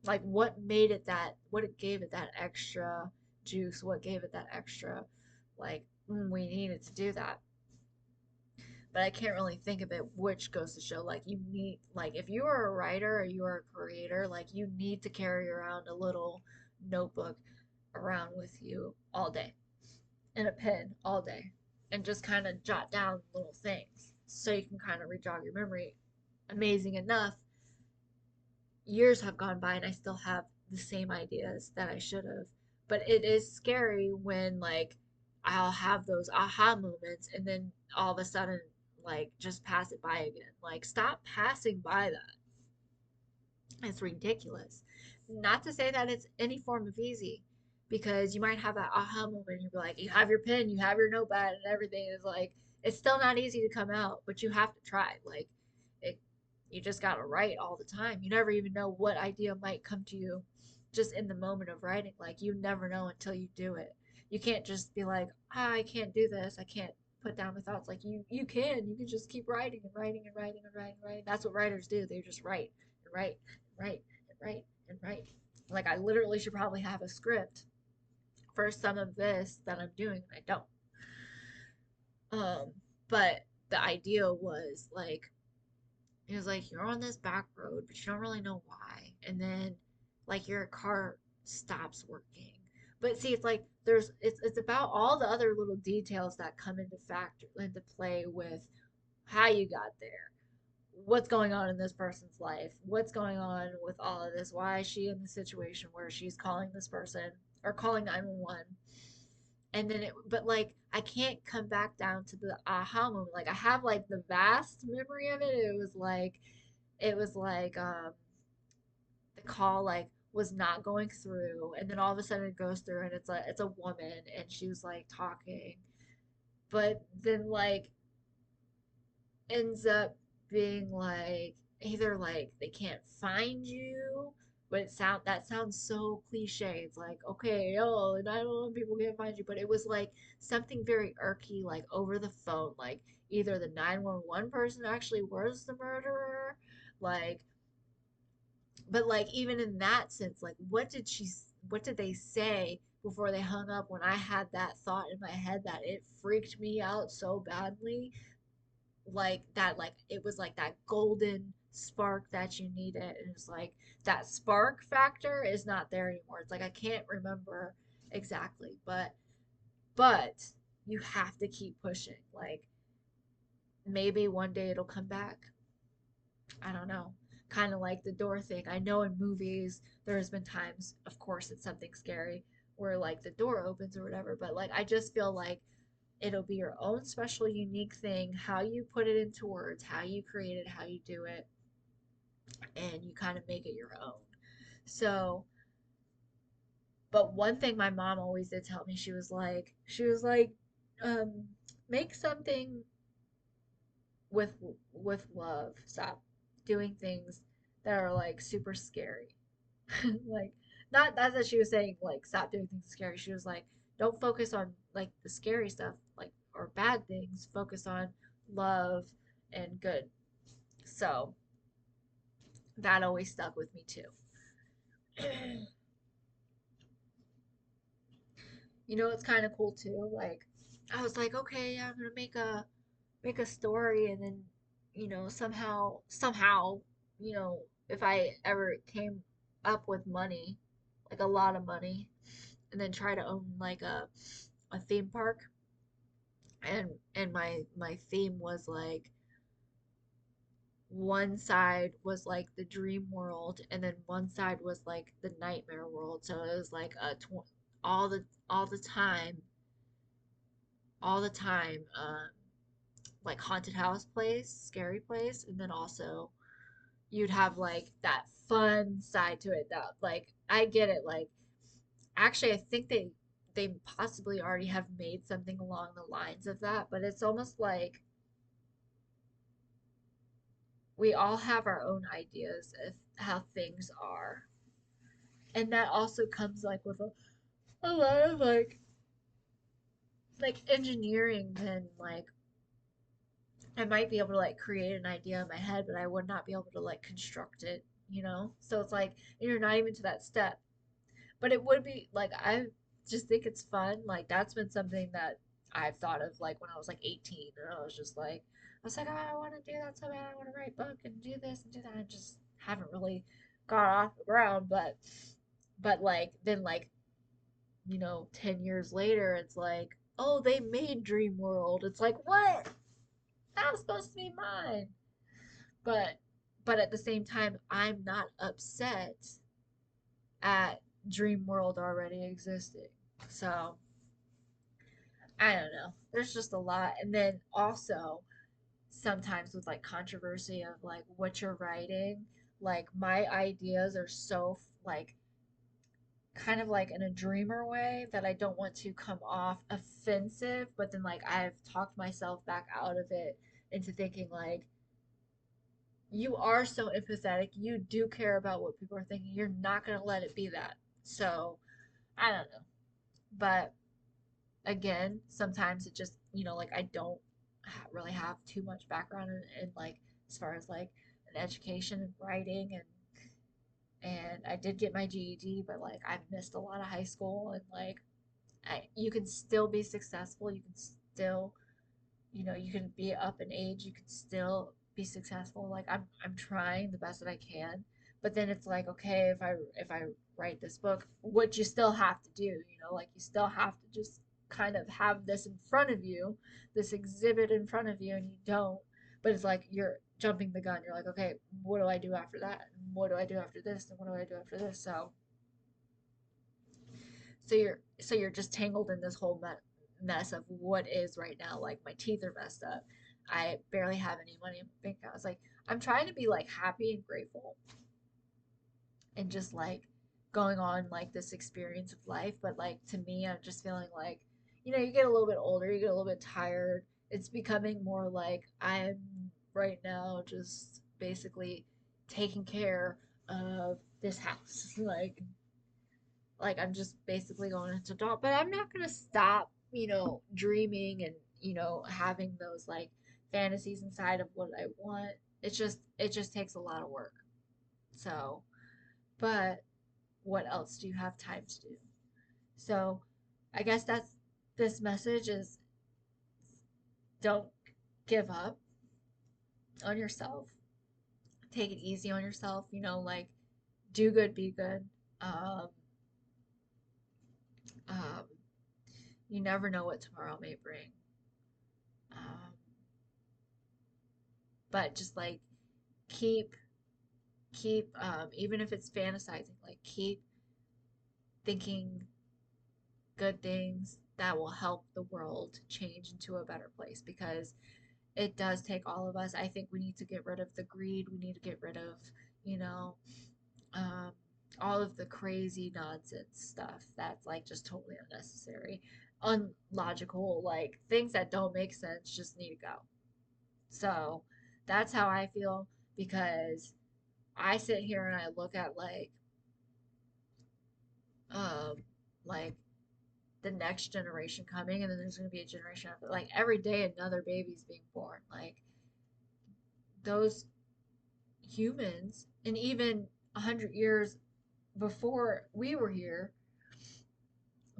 Like what made it that, what it gave it that extra juice, what gave it that extra, like, we needed to do that. But I can't really think of it, which goes to show like you need like if you are a writer or you are a creator, like you need to carry around a little notebook around with you all day and a pen all day and just kind of jot down little things so you can kind of rejog your memory. Amazing enough, years have gone by and I still have the same ideas that I should have. But it is scary when like I'll have those aha moments and then all of a sudden like just pass it by again. Like stop passing by that. It's ridiculous. Not to say that it's any form of easy, because you might have that aha moment and you're like, you have your pen, you have your notepad, and everything is like, it's still not easy to come out, but you have to try. Like, it, you just gotta write all the time. You never even know what idea might come to you just in the moment of writing. Like, you never know until you do it. You can't just be like, I can't do this. I can't put down my thoughts. Like, you can. You can just keep writing and writing and writing and writing and writing. That's what writers do. They just write and write write and write and write. Like I literally should probably have a script for some of this that I'm doing and I don't. But the idea was like it was like you're on this back road, but you don't really know why. And then like your car stops working. But see, it's like it's about all the other little details that come into play with how you got there, what's going on in this person's life, what's going on with all of this, why is she in the situation where she's calling this person or calling 911. And then but like I can't come back down to the aha moment. Like I have like the vast memory of it. It was like the call like was not going through, and then all of a sudden it goes through and it's a woman and she was like talking, but then like ends up being like either like they can't find you, but that sounds so cliche. It's like, okay, oh, and I don't know if people can't find you, but it was like something very irky, like over the phone, like either the 911 person actually was the murderer, like, but like even in that sense, like what did they say before they hung up when I had that thought in my head that it freaked me out so badly, like that, like it was like that golden spark that you needed, and it's like that spark factor is not there anymore. It's like I can't remember exactly, but you have to keep pushing. Like maybe one day it'll come back. I don't know. Kind of like the door thing. I know in movies there's been times, of course it's something scary, where like the door opens or whatever, but like I just feel like it'll be your own special, unique thing. How you put it into words, how you create it, how you do it, and you kind of make it your own. So, but one thing my mom always did tell me, she was like, um, make something with with love. Stop doing things that are like super scary. Like, not that she was saying like stop doing things scary. She was like, don't focus on like the scary stuff, like or bad things. Focus on love and good. So that always stuck with me too. You know, it's kind of cool too. Like, I was like, okay, I'm gonna make a story, and then, somehow, if I ever came up with money, like a lot of money, and then try to own like a theme park, and my theme was like one side was like the dream world and then one side was like the nightmare world. So it was like all the all the time all the time like haunted house place, scary place, and then also you'd have like that fun side to it that like I get it. Like actually I think they possibly already have made something along the lines of that, but it's almost like we all have our own ideas of how things are. And that also comes like with a lot of like engineering and like I might be able to like create an idea in my head, but I would not be able to like construct it, you know? So it's like you're not even to that step. But it would be like I just think it's fun. Like that's been something that I've thought of like when I was like 18 and I was just like I was like, oh, I want to do that so bad. I want to write a book and do this and do that. I just haven't really got off the ground, but like then like 10 years later it's like, oh, they made Dream World. It's like, what? That was supposed to be mine. But but at the same time, I'm not upset at Dream World already existing. So I don't know. There's just a lot. And then also sometimes with like controversy of like what you're writing, like my ideas are so like kind of like in a dreamer way that I don't want to come off offensive, but then like I've talked myself back out of it into thinking like you are so empathetic, you do care about what people are thinking. You're not going to let it be that. So, I don't know. But again, sometimes it just, like I don't really have too much background in like as far as like an education and writing and I did get my GED, but like I've missed a lot of high school and like you can still be successful. You can still, you can be up in age. You can still be successful. Like I'm trying the best that I can. But then it's like, okay, if I write this book, what you still have to do, like you still have to just kind of have this in front of you, this exhibit in front of you, and you don't. But it's like you're jumping the gun. You're like, okay, what do I do after that? And what do I do after this? And what do I do after this? So you're just tangled in this whole mess of what is right now. Like my teeth are messed up. I barely have any money in my bank account. It's like I'm trying to be like happy and grateful and just like going on like this experience of life. But like to me, I'm just feeling like, you get a little bit older, you get a little bit tired. It's becoming more like I'm right now just basically taking care of this house. Like I'm just basically going into adult, but I'm not gonna stop, dreaming and having those like fantasies inside of what I want. It just takes a lot of work. So, but what else do you have time to do? So, I guess that's this message is don't give up on yourself. Take it easy on yourself. Like do good, be good. Um, um, you never know what tomorrow may bring. Um, but just like keep even if it's fantasizing, like keep thinking good things that will help the world change into a better place because it does take all of us. I think we need to get rid of the greed. We need to get rid of, you know, um, all of the crazy nonsense stuff that's like just totally unnecessary, unlogical, like things that don't make sense just need to go. So that's how I feel because I sit here and I look at um like the next generation coming and then there's going to be a generation after like every day another baby's being born like those humans and even 100 years before we were here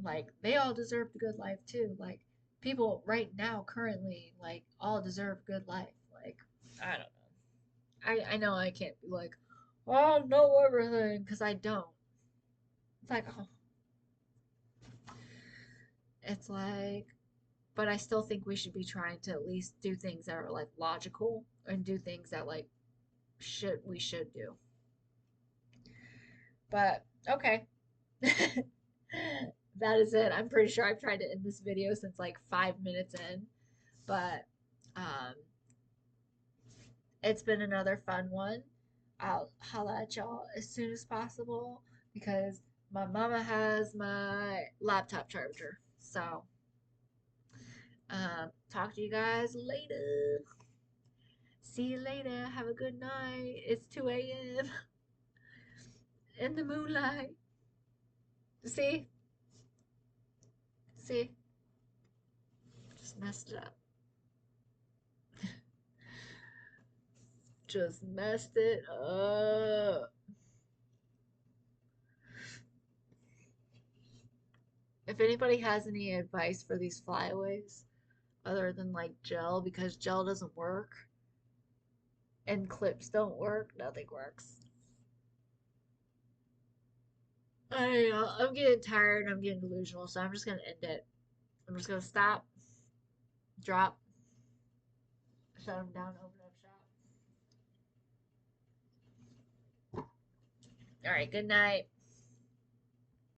like they all deserved a good life too like people right now currently like all deserve a good life like I don't know I know I can't be like oh I know everything because I don't it's like oh it's like but I still think we should be trying to at least do things that are like logical and do things that like we should do. But okay. That is it. I'm pretty sure I've tried to end this video since like 5 minutes in, but um, it's been another fun one. I'll holla at y'all as soon as possible because my mama has my laptop charger. So, talk to you guys later. See you later. Have a good night. It's 2 a.m. in the moonlight. See? See? Just messed it up. Just messed it up. If anybody has any advice for these flyaways other than like gel, because gel doesn't work and clips don't work, nothing works. I'm getting tired. I'm getting delusional, so I'm just gonna end it. I'm just gonna stop, drop, shut them down, open up shop. All right. Good night.